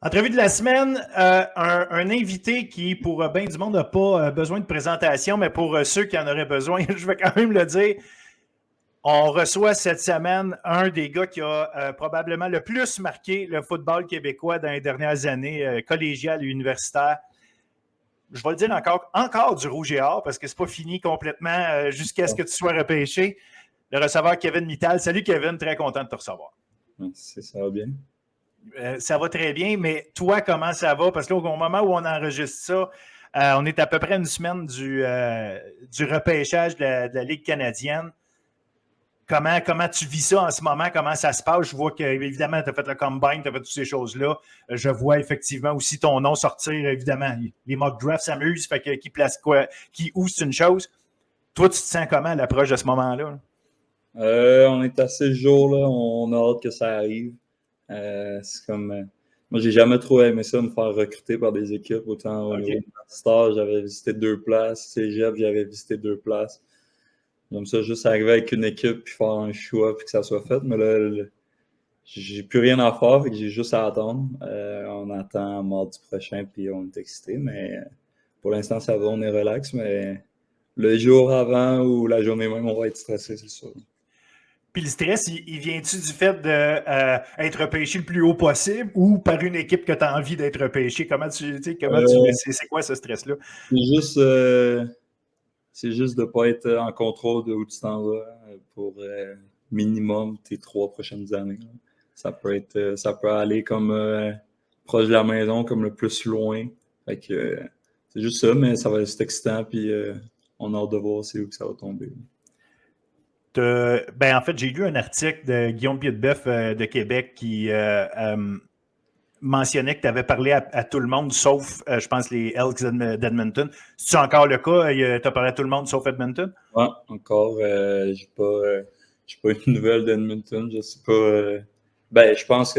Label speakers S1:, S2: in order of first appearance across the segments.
S1: Entrevue de la semaine, un invité qui, pour bien du monde, n'a pas besoin de présentation, mais pour ceux qui en auraient besoin, je vais quand même le dire. On reçoit cette semaine un des gars qui a probablement le plus marqué le football québécois dans les dernières années, collégial et universitaire. Je vais le dire encore du rouge et or, parce que c'est pas fini complètement jusqu'à ce que tu sois repêché. Le receveur Kevin Mittal. Salut Kevin, très content de te recevoir.
S2: Ça va bien.
S1: Ça va très bien, mais toi, comment ça va? Parce qu'au moment où on enregistre ça, on est à peu près une semaine du repêchage de la Ligue canadienne. Comment tu vis ça en ce moment? Comment ça se passe? Je vois qu'évidemment, tu as fait le combine, tu as fait toutes ces choses-là. Je vois effectivement aussi ton nom sortir, évidemment. Les mock drafts s'amusent, fait que qui place quoi, où, c'est une chose. Toi, tu te sens comment à l'approche de ce moment-là?
S2: On est à 6 jours, là. On a hâte que ça arrive. C'est comme. Moi, j'ai jamais trop aimé ça, me faire recruter par des équipes. Autant au niveau universitaire, j'avais visité 2 places. Cégep, j'avais visité 2 places. J'aime ça juste arriver avec une équipe puis faire un choix puis que ça soit fait. Mais là, j'ai plus rien à faire, fait que j'ai juste à attendre. On attend mardi prochain puis on est excité. Mais pour l'instant, ça va, on est relax. Mais le jour avant ou la journée même, on va être stressé, c'est sûr.
S1: Puis le stress, il vient-tu du fait d'être repêché le plus haut possible ou par une équipe que tu as envie d'être repêché? C'est quoi ce stress-là?
S2: C'est juste de ne pas être en contrôle de où tu t'en vas pour minimum tes 3 prochaines années. Ça peut aller comme proche de la maison, comme le plus loin. Fait que c'est juste ça, mais c'est excitant, puis on a hâte de voir c'est où que ça va tomber.
S1: En fait, j'ai lu un article de Guillaume Piedboeuf de Québec qui mentionnait que tu avais parlé à tout le monde, sauf, je pense, les Elks d'Edmonton. C'est-tu encore le cas? Tu as parlé à tout le monde, sauf Edmonton?
S2: Oui, encore. J'ai pas une nouvelle d'Edmonton. Je sais pas. Je pense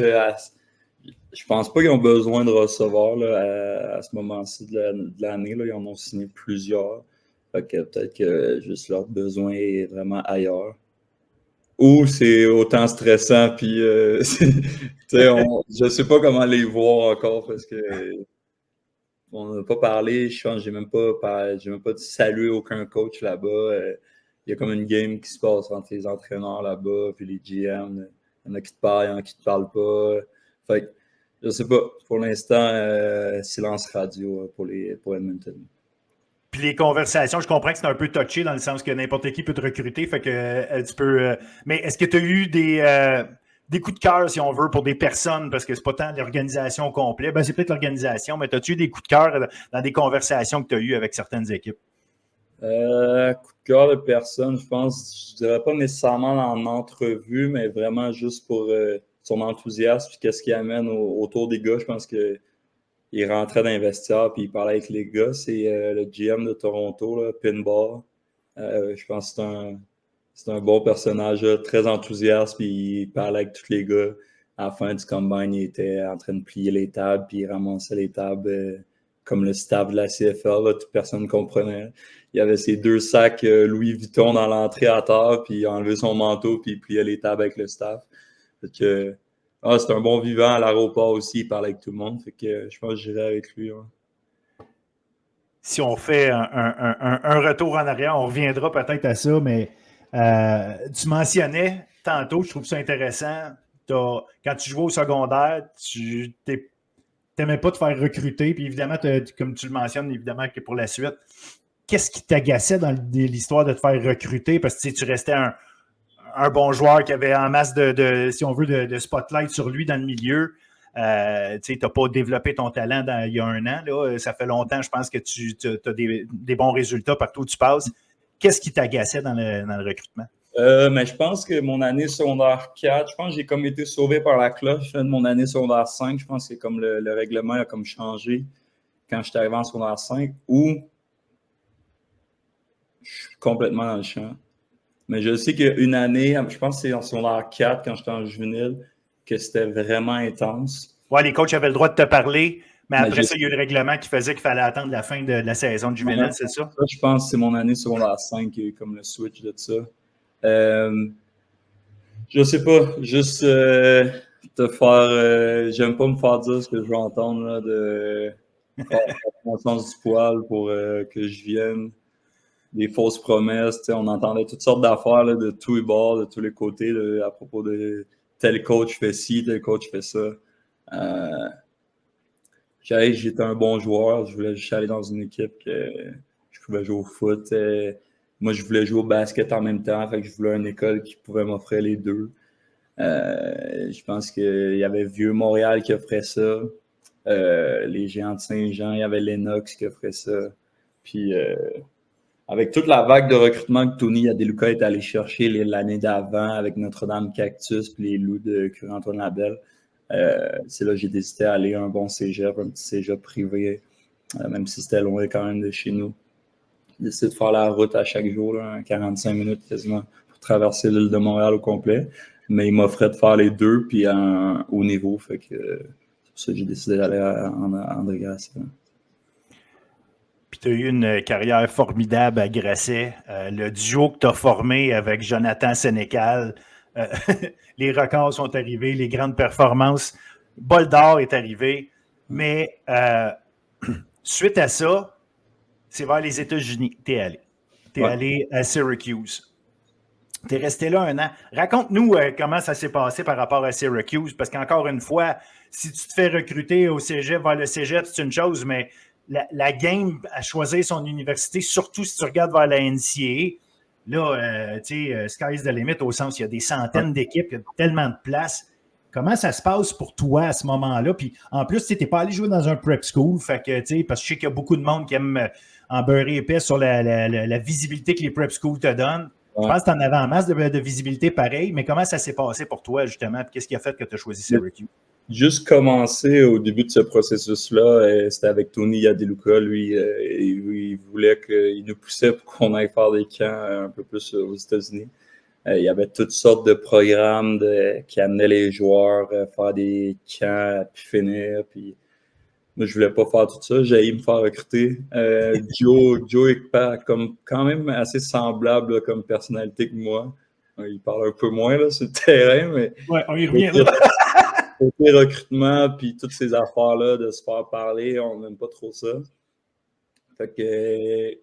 S2: pas qu'ils ont besoin de recevoir là, à ce moment-ci de l'année. Là, ils en ont signé plusieurs. Fait que peut-être que juste leur besoin est vraiment ailleurs. Ou c'est autant stressant, puis je sais pas comment les voir encore parce que on n'a pas parlé. Je pense que j'ai même pas salué aucun coach là-bas. Il y a comme une game qui se passe entre les entraîneurs là-bas, puis les GM. Il y en a qui te parlent, il y en a qui te parlent pas. Fait que, je sais pas. Pour l'instant, silence radio pour Edmonton.
S1: Puis les conversations, je comprends que c'est un peu touché dans le sens que n'importe qui peut te recruter, fait que tu peux. Mais est-ce que tu as eu des coups de cœur, si on veut, pour des personnes, parce que c'est pas tant l'organisation au complet, c'est peut-être l'organisation, mais as-tu eu des coups de cœur dans des conversations que tu as eues avec certaines équipes?
S2: Coup de cœur de personne, je pense, je dirais pas nécessairement en entrevue, mais vraiment juste pour son enthousiasme et qu'est-ce qu'il amène autour des gars. Je pense qu'il rentrait dans les vestiaires puis il parlait avec les gars. C'est le GM de Toronto, là, Pinball. Je pense que c'est un bon personnage, là, très enthousiaste, puis il parlait avec tous les gars. À la fin du combine, il était en train de plier les tables, puis il ramassait les tables comme le staff de la CFL. Là, toute personne ne comprenait. Il y avait ses 2 sacs Louis Vuitton dans l'entrée à terre, puis il a enlevé son manteau, puis il pliait les tables avec le staff. Fait que, c'est un bon vivant à l'aéroport aussi, il parlait avec tout le monde. Fait que je pense que j'irai avec lui. Hein.
S1: Si on fait un retour en arrière, on reviendra peut-être à ça, mais tu mentionnais tantôt, je trouve ça intéressant, quand tu jouais au secondaire, tu n'aimais pas te faire recruter, puis évidemment, comme tu le mentionnes, évidemment que pour la suite, qu'est-ce qui t'agaçait dans l'histoire de te faire recruter? Parce que tu restais un bon joueur qui avait en masse si on veut, de spotlight sur lui dans le milieu. Tu n'as pas développé ton talent il y a 1 an. Là. Ça fait longtemps, je pense que tu as des bons résultats partout où tu passes. Qu'est-ce qui t'agaçait dans le recrutement?
S2: Mais je pense que mon année secondaire 4, je pense que j'ai comme été sauvé par la cloche de mon année secondaire 5. Je pense que comme le règlement a comme changé quand je suis arrivé en secondaire 5, où je suis complètement dans le champ. Mais je sais qu'il y a une année, je pense que c'est en secondaire 4, quand j'étais en juvénile, que c'était vraiment intense.
S1: Ouais, les coachs avaient le droit de te parler, mais après ça, il y a eu le règlement qui faisait qu'il fallait attendre la fin de la saison de juvénile, c'est ça?
S2: Je pense que c'est mon année secondaire 5 qui a eu comme le switch de ça. Je sais pas, juste te faire. J'aime pas me faire dire ce que je veux entendre là, de mon sens du poil pour que je vienne. Des fausses promesses. On entendait toutes sortes d'affaires là, de tous les bords, de tous les côtés, là, à propos de tel coach fait ci, tel coach fait ça. J'étais un bon joueur. Je voulais juste aller dans une équipe que je pouvais jouer au foot. Moi, je voulais jouer au basket en même temps. Fait que je voulais une école qui pouvait m'offrir les deux. Je pense qu'il y avait Vieux-Montréal qui offrait ça. Les Géants de Saint-Jean, il y avait Lennox qui offrait ça. Puis, avec toute la vague de recrutement que Tony Adeluca est allé chercher l'année d'avant avec Notre-Dame Cactus puis les Loups de Curie-Antoine Labelle, c'est là que j'ai décidé d'aller à un bon cégep, un petit cégep privé, même si c'était loin quand même de chez nous. J'ai décidé de faire la route à chaque jour, là, 45 minutes quasiment, pour traverser l'île de Montréal au complet. Mais il m'offrait de faire les deux, puis à un haut niveau. Fait que c'est pour ça que j'ai décidé d'aller à André Grasset.
S1: Puis tu as eu une carrière formidable à Grasset. Le duo que tu as formé avec Jonathan Sénécal, les records sont arrivés, les grandes performances. Bol d'or est arrivé. Mais suite à ça, c'est vers les États-Unis que tu es allé. Tu es allé à Syracuse. Tu es resté là 1 an. Raconte-nous comment ça s'est passé par rapport à Syracuse, parce qu'encore une fois, si tu te fais recruter au cégep, vers le cégep, c'est une chose, mais la game à choisir son université, surtout si tu regardes vers la NCAA, là, tu sais, sky's the limit, au sens où il y a des centaines d'équipes, il y a tellement de places. Comment ça se passe pour toi à ce moment-là? Puis en plus, tu n'es pas allé jouer dans un prep school, fait que, parce que je sais qu'il y a beaucoup de monde qui aime en beurrer épais sur la visibilité que les prep schools te donnent. Ouais. Je pense que tu en avais en masse de visibilité pareil, mais comment ça s'est passé pour toi, justement? Puis qu'est-ce qui a fait que tu as choisi Syracuse?
S2: Juste commencé au début de ce processus-là, c'était avec Tony Adeluca. Lui, il voulait qu'il nous poussait pour qu'on aille faire des camps un peu plus aux États-Unis. Il y avait toutes sortes de programmes qui amenaient les joueurs à faire des camps, puis finir. Puis moi, je voulais pas faire tout ça. J'ai me faire recruter. Joe est quand même assez semblable là, comme personnalité que moi. Il parle un peu moins là, sur le terrain, mais...
S1: Ouais, on y revient là.
S2: Côté recrutement, puis toutes ces affaires-là, de se faire parler, on n'aime pas trop ça. Fait que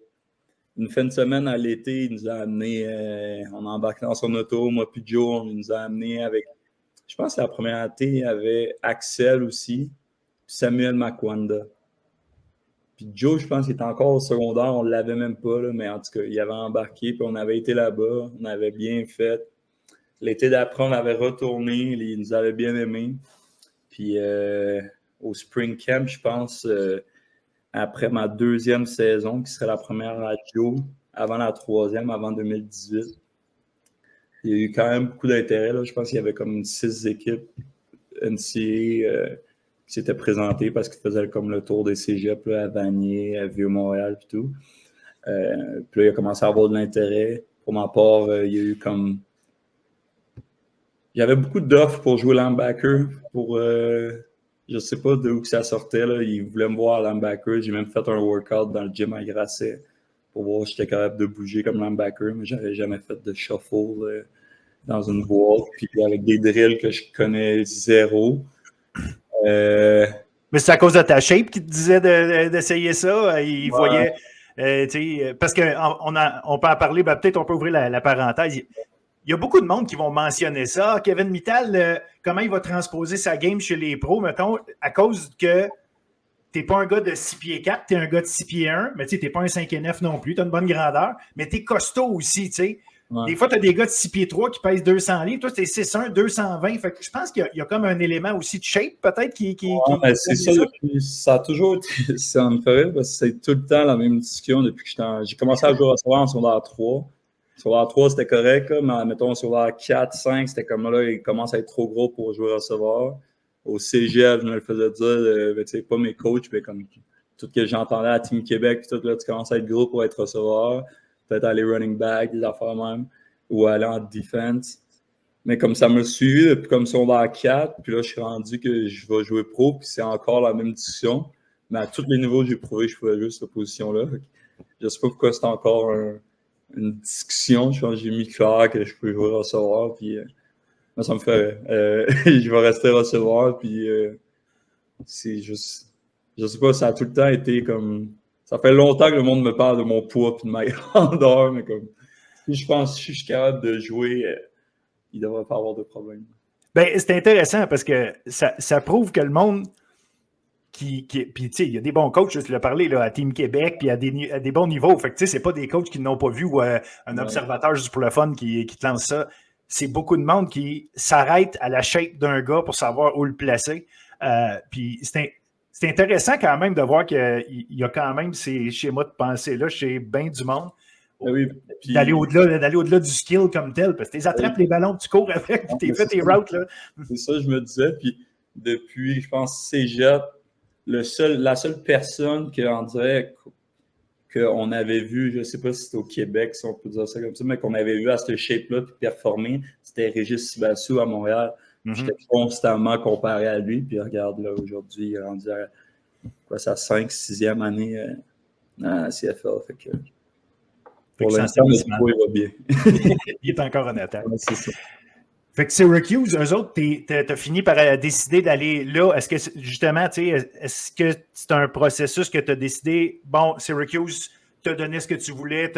S2: une fin de semaine à l'été, il nous a amené, on a embarqué dans son auto, moi puis Joe, on nous a amené avec, je pense que la première été, il y avait Axel aussi, puis Samuel Makwanda. Puis Joe, je pense qu'il était encore au secondaire, on ne l'avait même pas, là, mais en tout cas, il avait embarqué, puis on avait été là-bas, on avait bien fait. L'été d'après, on avait retourné, il nous avait bien aimés. Puis au Spring Camp, je pense, après ma 2e saison, qui serait la première à Joe, avant la 3e, avant 2018, il y a eu quand même beaucoup d'intérêt. Là. Je pense qu'il y avait comme 6 équipes NCAA qui s'étaient présentées parce qu'ils faisaient comme le tour des cégeps là, à Vanier, à Vieux-Montréal et tout. Puis là, il a commencé à avoir de l'intérêt. Pour ma part, il y a eu comme... Il y avait beaucoup d'offres pour jouer linebacker, pour... je sais pas d'où que ça sortait. Là. Ils voulaient me voir linebacker. J'ai même fait un workout dans le gym à Grasset pour voir si j'étais capable de bouger comme linebacker, mais j'avais jamais fait de shuffle dans une boîte, puis avec des drills que je connais zéro.
S1: Mais c'est à cause de ta shape qui te disait d'essayer ça? Il voyait... parce qu'on peut en parler, peut-être on peut ouvrir la parenthèse. Il y a beaucoup de monde qui vont mentionner ça. Kevin Mittal, comment il va transposer sa game chez les pros, mettons, à cause que tu n'es pas un gars de 6 pieds 4, tu es un gars de 6 pieds 1, mais tu n'es pas un 5 et 9 non plus, tu as une bonne grandeur, mais tu es costaud aussi, tu sais. Ouais. Des fois, tu as des gars de 6 pieds 3 qui pèsent 200 livres, toi, tu es 6'1, 220. Fait que je pense qu'il y a comme un élément aussi de shape, peut-être, qui
S2: c'est ça, depuis, ça a toujours été, ça me ferait, parce que c'est tout le temps la même discussion depuis que j'ai commencé à jouer au secondaire en secondaire 3. Sur la 3, c'était correct, là, mais mettons sur la 4, 5, c'était comme là, il commence à être trop gros pour jouer receveur. Au cégep, je me le faisais dire, tu sais, pas mes coachs, mais comme tout ce que j'entendais à Team Québec, puis tout, là, tu commences à être gros pour être receveur, peut-être aller running back, des affaires même, ou aller en defense. Mais comme ça m'a suivi depuis comme secondaire 4, puis là, je suis rendu que je vais jouer pro, puis c'est encore la même discussion. Mais à tous les niveaux, j'ai prouvé que je pouvais jouer cette position-là. Je sais pas pourquoi c'est encore une discussion. Je pense que j'ai mis clair que je peux jouer recevoir. Puis Moi, ça me fait. Je vais rester receveur, puis c'est juste. Je sais pas, ça a tout le temps été comme. Ça fait longtemps que le monde me parle de mon poids et de ma grandeur, mais comme. Si je pense que je suis capable de jouer, il ne devrait pas avoir de problème.
S1: Ben, c'est intéressant parce que ça prouve que le monde puis, tu sais, il y a des bons coachs, je te l'ai parlé, là, à Team Québec, puis à des bons niveaux. Fait que, tu sais, c'est pas des coachs qui n'ont pas vu ou un observateur juste pour le fun qui te lance ça. C'est beaucoup de monde qui s'arrête à la shape d'un gars pour savoir où le placer. Puis c'est intéressant quand même de voir qu'il y a quand même ces schémas de pensée-là chez bien du monde.
S2: Oui, puis,
S1: d'aller au-delà du skill comme tel, parce que tu attrapes les ballons, tu cours avec, puis tu fais tes routes. Là.
S2: C'est ça, je me disais. Puis depuis, je pense, Cégep, la seule personne qu'on dirait qu'on avait vu, je ne sais pas si c'était au Québec, si on peut dire ça comme ça, mais qu'on avait vu à cette shape-là puis performer, c'était Régis Sibassou à Montréal. J'étais constamment comparé à lui. Puis regarde, là, aujourd'hui, il est rendu à sa 5e, 6e année à la CFL. Fait que, pour l'instant, le poids, il va bien.
S1: Il est encore en attaque.
S2: Ouais, c'est ça.
S1: Fait que Syracuse, eux autres, t'as fini par décider d'aller là. Est-ce que, justement, est-ce que c'est un processus que tu as décidé, bon, Syracuse t'a donné ce que tu voulais,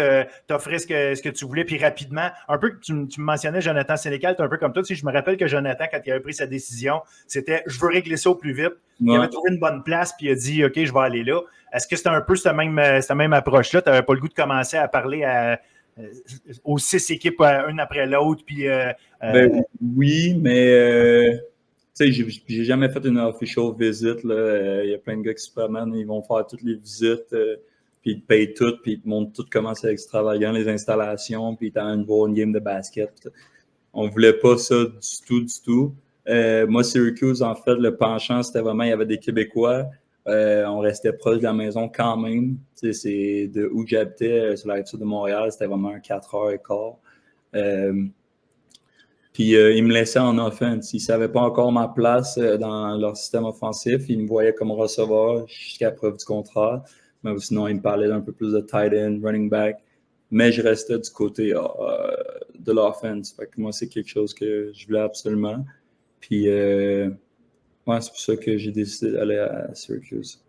S1: t'offrait ce que tu voulais, puis rapidement, un peu, tu me mentionnais Jonathan Sénécal, t'es un peu comme toi. Tu sais, je me rappelle que Jonathan, quand il avait pris sa décision, c'était, je veux régler ça au plus vite. Ouais. Il avait trouvé une bonne place, puis il a dit, OK, je vais aller là. Est-ce que c'était un peu cette même approche-là? Tu n'avais pas le goût de commencer à parler aux 6 équipes, une après l'autre, puis...
S2: oui, mais tu sais, j'ai jamais fait une official visit. Il y a plein de gars qui se promènent, ils vont faire toutes les visites, puis ils te payent tout, puis ils te montrent tout comment c'est extravagant, les installations, puis ils t'emmènent voir une game de basket. On voulait pas ça du tout. Moi, Syracuse, en fait, le penchant, c'était vraiment, il y avait des Québécois. On restait proche de la maison quand même. Tu sais, c'est de où j'habitais, sur la rive sud de Montréal, c'était vraiment un 4h15. Puis ils me laissaient en offense. Ils ne savaient pas encore ma place dans leur système offensif. Ils me voyaient comme receveur jusqu'à preuve du contraire. Mais sinon, ils me parlaient d'un peu plus de tight end, running back. Mais je restais du côté de l'offense. Fait que moi, c'est quelque chose que je voulais absolument. Puis ouais, c'est pour ça que j'ai décidé d'aller à Syracuse.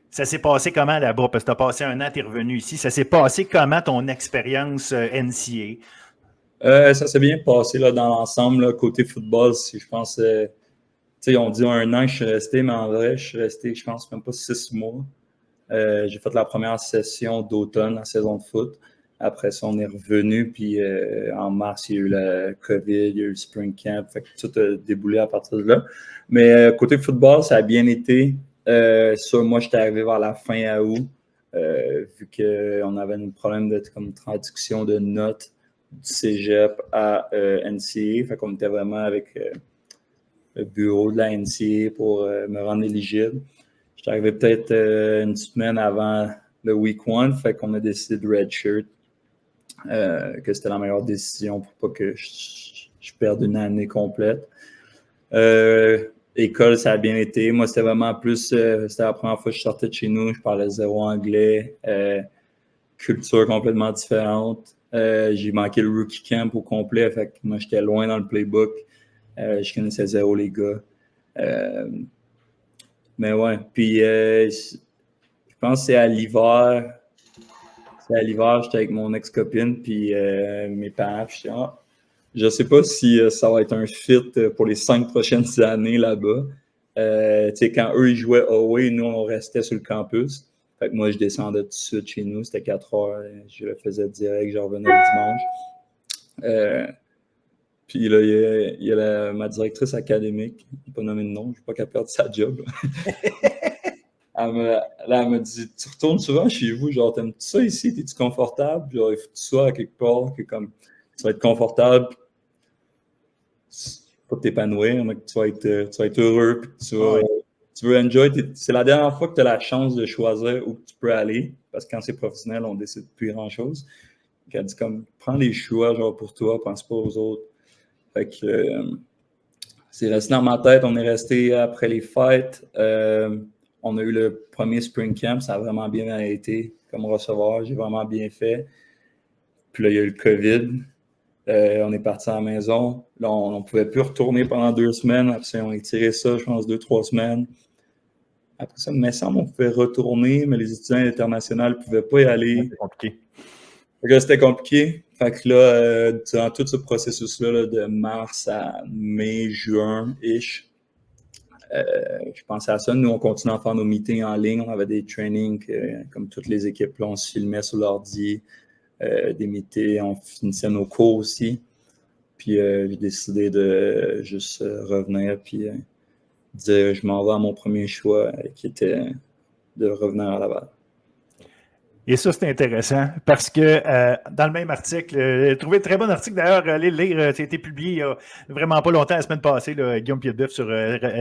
S1: Ça s'est passé comment là-bas? Parce que tu as passé un an, tu es revenu ici. Ça s'est passé comment ton expérience NCA?
S2: Ça s'est bien passé là, dans l'ensemble. Là, côté football, je pense, tu sais, on dit un an que je suis resté, mais en vrai, je suis resté, je pense, même pas 6 mois. J'ai fait la première session d'automne, la saison de foot. Après ça, on est revenu, puis en mars, il y a eu la COVID, il y a eu le Spring Camp, fait que tout a déboulé à partir de là. Mais côté football, ça a bien été. Moi, j'étais arrivé vers la fin août, vu qu'on avait un problème de traduction de notes du cégep à NCA. Fait qu'on était vraiment avec le bureau de la NCA pour me rendre éligible. J'étais arrivé peut-être une semaine avant le week 1, fait qu'on a décidé de redshirt, que c'était la meilleure décision pour pas que je perde une année complète. École, ça a bien été. Moi, c'était vraiment plus, c'était la première fois que je sortais de chez nous, je parlais zéro anglais, culture complètement différente. J'ai manqué le rookie camp au complet, fait que moi, j'étais loin dans le playbook. Je connaissais zéro les gars. Mais ouais, puis je pense que c'est à l'hiver. C'est à l'hiver, j'étais avec mon ex-copine, puis mes parents, puis je sais pas si ça va être un fit pour les 5 prochaines années là-bas. Tu sais, quand eux, ils jouaient away, nous, on restait sur le campus. Fait que moi, je descendais tout de suite chez nous, c'était 4 heures, je le faisais direct, je revenais le dimanche. Puis là, il y a ma directrice académique, je ne vais pas nommer de nom, je ne veux pas qu'elle perde sa job. Elle me dit, tu retournes souvent chez vous, genre, t'aimes-tu ça ici? T'es-tu confortable? Genre, il faut que tu sois à quelque part, que comme, tu vas être confortable, pas t'épanouir, mais que tu vas être heureux, puis tu veux enjoy. C'est la dernière fois que tu as la chance de choisir où tu peux aller, parce que quand c'est professionnel, on décide plus grand-chose. Elle dit comme, prends les choix, genre, pour toi, pense pas aux autres. Fait que c'est resté dans ma tête, on est resté après les fêtes. On a eu le premier Spring Camp, ça a vraiment bien été comme receveur, j'ai vraiment bien fait. Puis là, il y a eu le COVID. On est parti à la maison. Là, on ne pouvait plus retourner pendant 2 semaines. Après, on a étiré ça, je pense, 2-3 semaines. Après ça, il me semble qu'on pouvait retourner, mais les étudiants internationaux ne pouvaient pas y aller.
S1: C'est compliqué.
S2: C'était compliqué. Fait que là, durant tout ce processus-là, là, de mars à mai, juin-ish, je pensais à ça. Nous, on continuait à faire nos meetings en ligne. On avait des trainings, comme toutes les équipes. Là, on se filmait sur l'ordi, des meetings. On finissait nos cours aussi. Puis, j'ai décidé de juste revenir puis dire je m'en vais à mon premier choix, qui était de revenir à Laval.
S1: Et ça, c'est intéressant parce que dans le même article, j'ai trouvé un très bon article d'ailleurs, allez le lire, ça a été publié il n'y a vraiment pas longtemps, la semaine passée, là, Guillaume Piedboeuf sur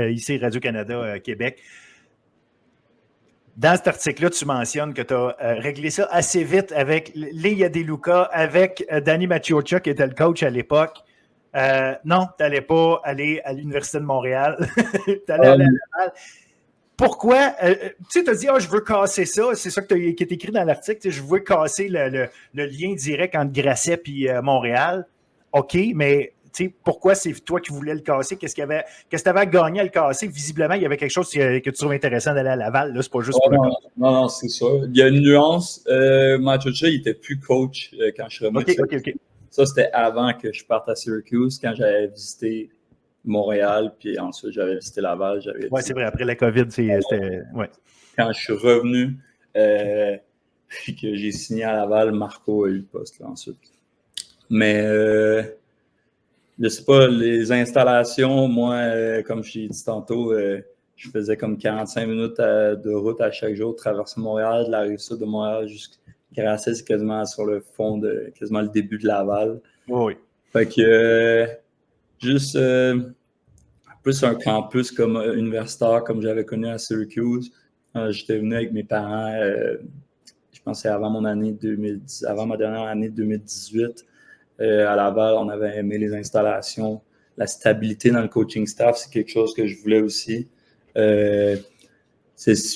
S1: ici Radio-Canada, Québec. Dans cet article-là, tu mentionnes que tu as réglé ça assez vite avec Léa Deluca, avec Danny Machiocha, qui était le coach à l'époque. Non, tu n'allais pas aller à l'Université de Montréal. Tu allais aller à Laval. Pourquoi? Tu sais, tu as dit, je veux casser ça. C'est ça qui est écrit dans l'article. Je veux casser le lien direct entre Grasset et Montréal. OK, mais pourquoi c'est toi qui voulais le casser? Qu'est-ce que tu avais à gagner à le casser? Visiblement, il y avait quelque chose que tu trouves intéressant d'aller à Laval. Là, c'est pas juste pour le casser.
S2: Non, c'est ça. Il y a une nuance. Machiocha, il n'était plus coach quand je suis revenu.
S1: OK.
S2: Ça, c'était avant que je parte à Syracuse, quand j'avais visité Montréal, puis ensuite, j'avais visité Laval.
S1: Oui, c'est vrai. Après la COVID, c'était... Ouais.
S2: Quand je suis revenu, puis que j'ai signé à Laval, Marco a eu le poste là, ensuite. Mais, je sais pas, les installations, moi, comme je l'ai dit tantôt, je faisais comme 45 minutes de route à chaque jour, traverser Montréal, de la rive-sud de Montréal jusqu'à Grasset, c'est quasiment sur le fond de quasiment le début de Laval.
S1: Oui.
S2: Fait que juste plus un campus comme universitaire, comme j'avais connu à Syracuse. J'étais venu avec mes parents, je pense que c'est avant mon année 2010, avant ma dernière année 2018. À Laval, on avait aimé les installations, la stabilité dans le coaching staff, c'est quelque chose que je voulais aussi. Je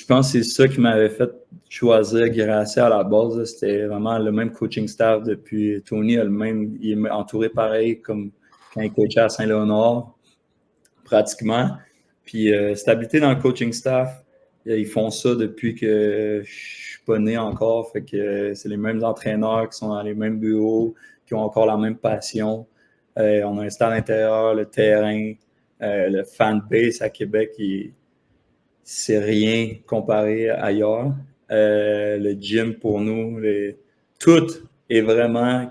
S2: pense que c'est ça qui m'avait fait choisir Grasset à la base. Là. C'était vraiment le même coaching staff depuis. Tony a il est entouré pareil comme quand il coachait à Saint-Léonard, pratiquement. Puis stabilité dans le coaching staff, ils font ça depuis que je suis pas né encore. Fait que c'est les mêmes entraîneurs qui sont dans les mêmes bureaux, qui ont encore la même passion. On a un stade intérieur, le terrain, le fan base à Québec, c'est rien comparé ailleurs. Le gym pour nous, tout est vraiment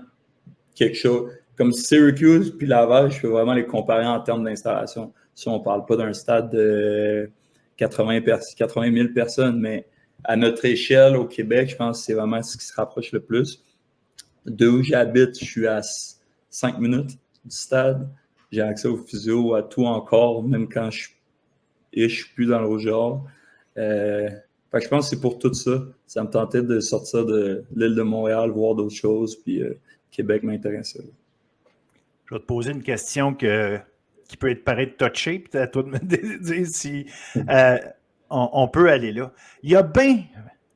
S2: quelque chose. Comme Syracuse puis Laval, je peux vraiment les comparer en termes d'installation. Si on ne parle pas d'un stade de 80 000 personnes, mais à notre échelle au Québec, je pense que c'est vraiment ce qui se rapproche le plus. De où j'habite, je suis à 5 minutes du stade. J'ai accès au physio, à tout encore, même quand je suis plus dans le Rouge-Or. Fait que je pense que c'est pour tout ça. Ça me tentait de sortir de l'île de Montréal, voir d'autres choses, puis Québec m'intéressait.
S1: Je vais te poser une question qui peut paraître touchée, puis à toi de me dire si on peut aller là. Il y a bien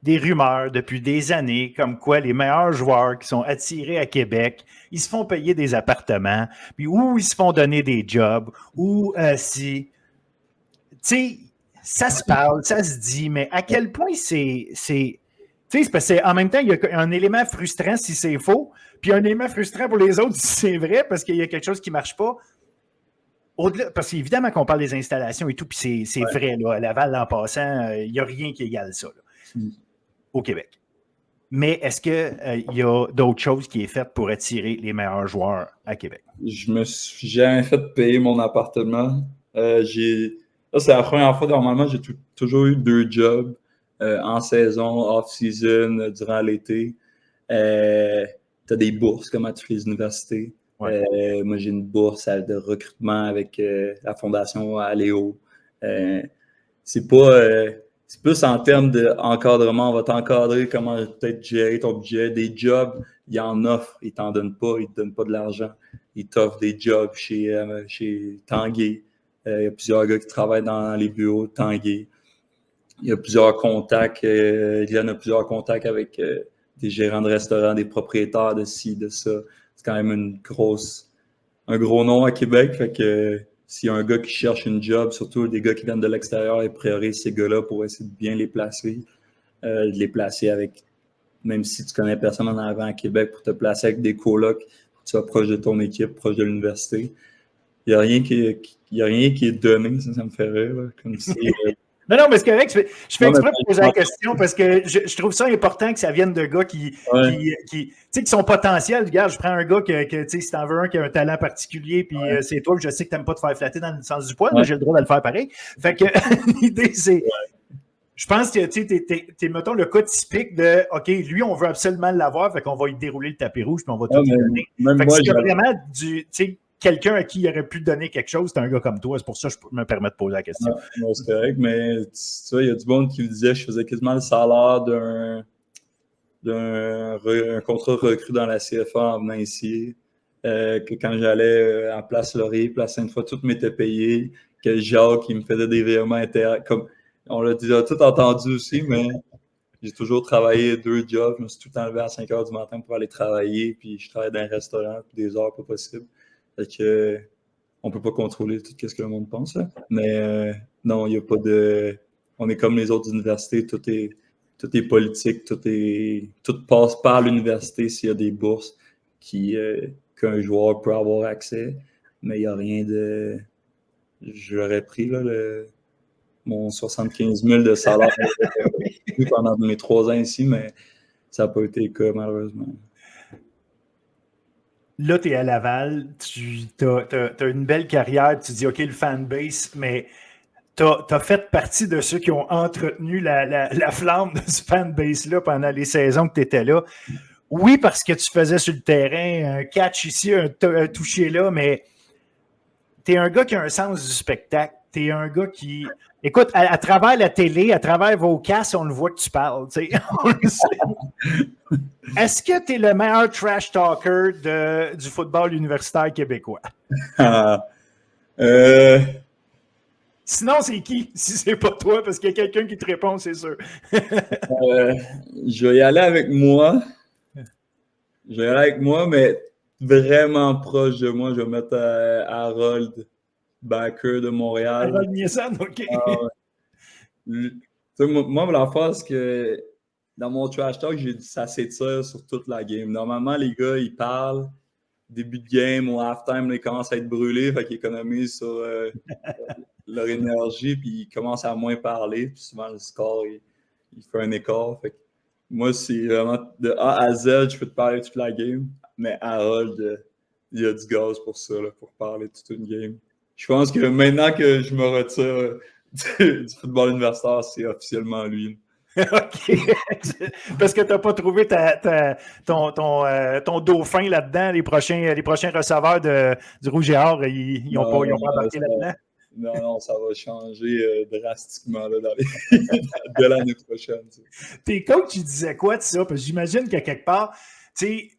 S1: des rumeurs depuis des années comme quoi les meilleurs joueurs qui sont attirés à Québec, ils se font payer des appartements, puis ou ils se font donner des jobs, ou si... Tu sais, ça se parle, ça se dit, mais à quel point c'est... Tu sais, c'est parce qu'en même temps, il y a un élément frustrant si c'est faux, puis un élément frustrant pour les autres si c'est vrai, parce qu'il y a quelque chose qui ne marche pas. Au-delà, parce qu'évidemment qu'on parle des installations et tout, puis c'est vrai, là, à Laval, en passant, il n'y a rien qui égale ça là, au Québec. Mais est-ce qu'il y a d'autres choses qui est faites pour attirer les meilleurs joueurs à Québec?
S2: Je me suis jamais fait payer mon appartement. Là, c'est la première fois, normalement, j'ai toujours eu 2 jobs en saison, off-season, durant l'été. Tu as des bourses comme à toutes les universités. Ouais. Moi, j'ai une bourse de recrutement avec la Fondation Aléo. C'est plus en termes d'encadrement. On va t'encadrer, comment peut-être gérer ton budget. Des jobs, ils en offrent. Ils t'en donnent pas. Ils te donnent pas de l'argent. Ils t'offrent des jobs chez Tanguay. Il y a plusieurs gars qui travaillent dans les bureaux de Tanguay. Il y a plusieurs contacts. Il y en a plusieurs contacts avec des gérants de restaurants, des propriétaires de ci, de ça. c'est quand même un gros nom à Québec. Fait que s'il y a un gars qui cherche une job, surtout des gars qui viennent de l'extérieur, ils priorisent ces gars-là pour essayer de bien les placer. De les placer avec, même si tu connais personne en avant à Québec, pour te placer avec des colocs, tu sois proche de ton équipe, proche de l'université. Il n'y a rien qui est donné, ça me fait rire. Là, comme si,
S1: Non, mais c'est correct. Je fais exprès de poser la question parce que je trouve ça important que ça vienne de gars qui sont potentiels. Regarde, je prends un gars si t'en veux un qui a un talent particulier, puis c'est toi, je sais que t'aimes pas te faire flatter dans le sens du poil, mais j'ai le droit de le faire pareil. Fait que l'idée, c'est... Je pense que t'es, mettons, le cas typique de OK, lui, on veut absolument l'avoir, fait qu'on va lui dérouler le tapis rouge, puis on va tout lui donner. Fait que c'est vraiment quelqu'un à qui il aurait pu donner quelque chose, c'est un gars comme toi. C'est pour ça que je me permets de poser la question.
S2: Non, c'est correct, mais tu vois, il y a du monde qui me disait que je faisais quasiment le salaire d'un contrat recru dans la CFA en venant ici. Que quand j'allais à Place Laurier, Place Sainte-Foy, tout m'était payé. Que Jacques, il me faisait des virements intérieurs. Comme on l'a déjà tout entendu aussi, mais j'ai toujours travaillé 2 jobs. Je me suis tout le temps levé à 5 h du matin pour aller travailler. Puis je travaillais dans un restaurant, puis des heures pas possibles. Fait que on peut pas contrôler tout ce que le monde pense. Là. Mais non, il n'y a pas de... On est comme les autres universités, tout est politique, tout passe par l'université s'il y a des bourses qu'un joueur peut avoir accès. Mais il n'y a rien de... J'aurais pris là, mon 75 000 de salaire pendant mes 3 ans ici, mais ça n'a pas été le cas, malheureusement.
S1: Là, tu es à Laval, tu as une belle carrière, tu dis OK, le fanbase, mais tu as fait partie de ceux qui ont entretenu la flamme de ce fanbase-là pendant les saisons que tu étais là. Oui, parce que tu faisais sur le terrain un catch ici, un toucher là, mais tu es un gars qui a un sens du spectacle. Tu es un gars qui... Écoute, à travers la télé, à travers vos casses, on le voit que tu parles. On le sait. Est-ce que tu es le meilleur trash talker du football universitaire québécois? Sinon, c'est qui? Si c'est pas toi, parce qu'il y a quelqu'un qui te répond, c'est sûr.
S2: Je vais y aller avec moi. Mais vraiment proche de moi. Je vais mettre Harold Backer de Montréal.
S1: Harold Nielsen, OK.
S2: Moi, la phase que dans mon trash talk, j'ai dit ça s'étire sur toute la game. Normalement, les gars, ils parlent début de game ou halftime, ils commencent à être brûlés, fait qu'ils économisent sur leur énergie, puis ils commencent à moins parler, puis souvent le score, il fait un écart. Fait que moi, c'est vraiment de A à Z, je peux te parler toute la game, mais Harold, il y a du gaz pour ça, là, pour parler toute une game. Je pense que maintenant que je me retire du football universitaire, c'est officiellement lui.
S1: OK. Parce que tu n'as pas trouvé ton dauphin là-dedans. Les prochains receveurs du Rouge et Or, ils n'ont pas embarqué là-dedans.
S2: Non, ça va changer drastiquement là, de l'année prochaine.
S1: Tes coachs, ils disaient quoi de ça? Parce que j'imagine qu'à quelque part, si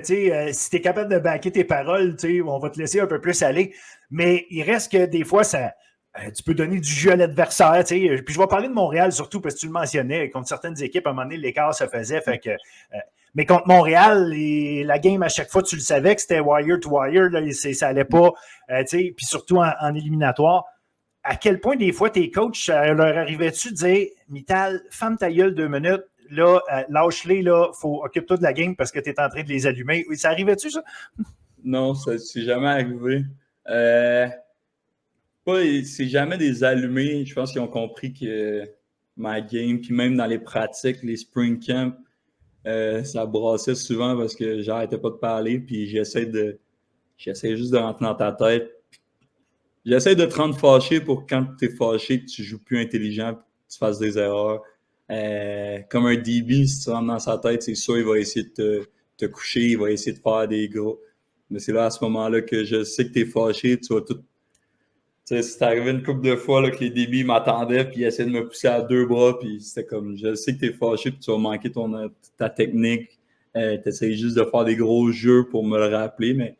S1: tu es capable de backer tes paroles, on va te laisser un peu plus aller. Mais il reste que des fois, tu peux donner du jeu à l'adversaire. Puis je vais parler de Montréal surtout parce que tu le mentionnais. Contre certaines équipes, à un moment donné, l'écart se faisait. Fait que, mais contre Montréal, la game, à chaque fois, tu le savais que c'était wire to wire. Là, ça n'allait pas. Puis surtout en éliminatoire. À quel point, des fois, tes coachs, leur arrivait-tu de dire Mittal, ferme ta gueule 2 minutes, là, lâche-les, là, occupe-toi de la game parce que tu es en train de les allumer. Oui, ça arrivait-tu, ça?
S2: Non, ça c'est jamais arrivé. C'est jamais des allumés. Je pense qu'ils ont compris que ma game, puis même dans les pratiques, les spring camps, ça brassait souvent parce que j'arrêtais pas de parler, puis j'essaie juste de rentrer dans ta tête. J'essaie de te rendre fâché pour quand tu es fâché, que tu joues plus intelligent, que tu fasses des erreurs. Comme un DB, si tu rentres dans sa tête, c'est sûr, il va essayer de te coucher, il va essayer de faire des gros. Mais c'est là, à ce moment-là, que je sais que tu es fâché, tu vas tout. Tu sais, c'est arrivé une couple de fois là, que les DB m'attendaient, puis ils essayaient de me pousser à 2 bras, puis c'était comme, je sais que tu es fâché, puis tu vas manquer ta technique. Tu essaies juste de faire des gros jeux pour me le rappeler, mais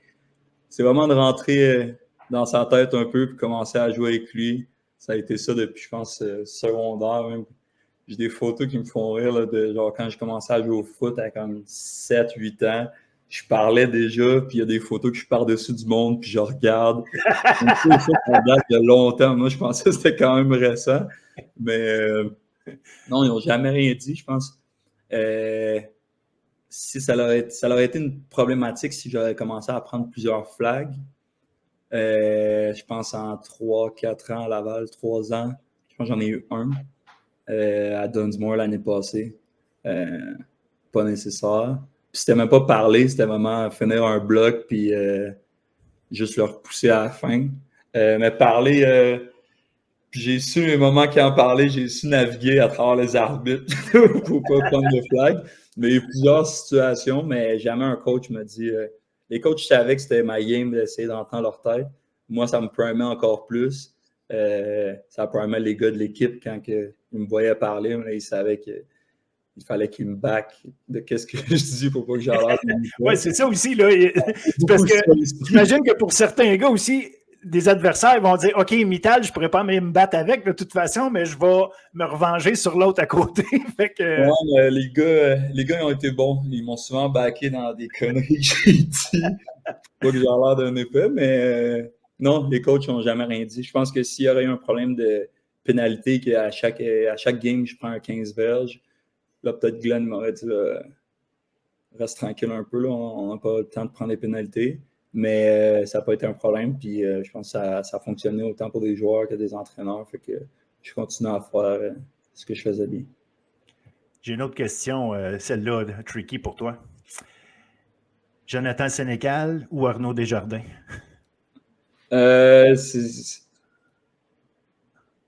S2: c'est vraiment de rentrer dans sa tête un peu, puis commencer à jouer avec lui. Ça a été ça depuis, je pense, secondaire même. J'ai des photos qui me font rire, là, de genre quand j'ai commencé à jouer au foot à comme 7-8 ans. je parlais déjà, puis il y a des photos que je suis par-dessus du monde, puis je regarde. Donc, ça date de longtemps. Moi, je pensais que c'était quand même récent. Mais non, ils n'ont jamais rien dit, je pense. Si ça aurait été une problématique si j'aurais commencé à prendre plusieurs flags. Je pense en 3-4 ans à Laval, 3 ans. Je pense que j'en ai eu un à Dunsmore l'année passée. Pas nécessaire. Puis c'était même pas parler, c'était vraiment finir un bloc puis juste le repousser à la fin. Mais parler, puis j'ai su, les moments qui en parlaient, j'ai su naviguer à travers les arbitres pour pas prendre de flag. Mais il y a eu plusieurs situations, mais jamais un coach m'a dit. Les coachs savaient que c'était ma game d'essayer d'entendre leur tête. Moi, ça me primait encore plus. Ça primait les gars de l'équipe quand ils me voyaient parler. Ils savaient qu'il fallait qu'ils me back de qu'est-ce que je dis pour pas que j'en l'air.
S1: Oui, c'est ça aussi. Là. Parce que j'imagine que pour certains gars aussi, des adversaires vont dire OK, Mittal, je pourrais pas me battre avec de toute façon, mais je vais me revenger sur l'autre à côté. Fait que...
S2: Ouais, les gars, ils ont été bons. Ils m'ont souvent backé dans des conneries que j'ai dit. Pas que j'ai l'air d'un épais, mais non, les coachs n'ont jamais rien dit. Je pense que s'il y aurait eu un problème de pénalité, qu'à chaque game, je prends un 15 verges, là, peut-être Glenn m'aurait dit reste tranquille un peu, là, on n'a pas le temps de prendre des pénalités. Mais ça n'a pas été un problème. Puis je pense que ça a fonctionné autant pour des joueurs que des entraîneurs. Fait que je continue à faire ce que je faisais bien.
S1: J'ai une autre question, celle-là, tricky pour toi. Jonathan Sénécal ou Arnaud Desjardins?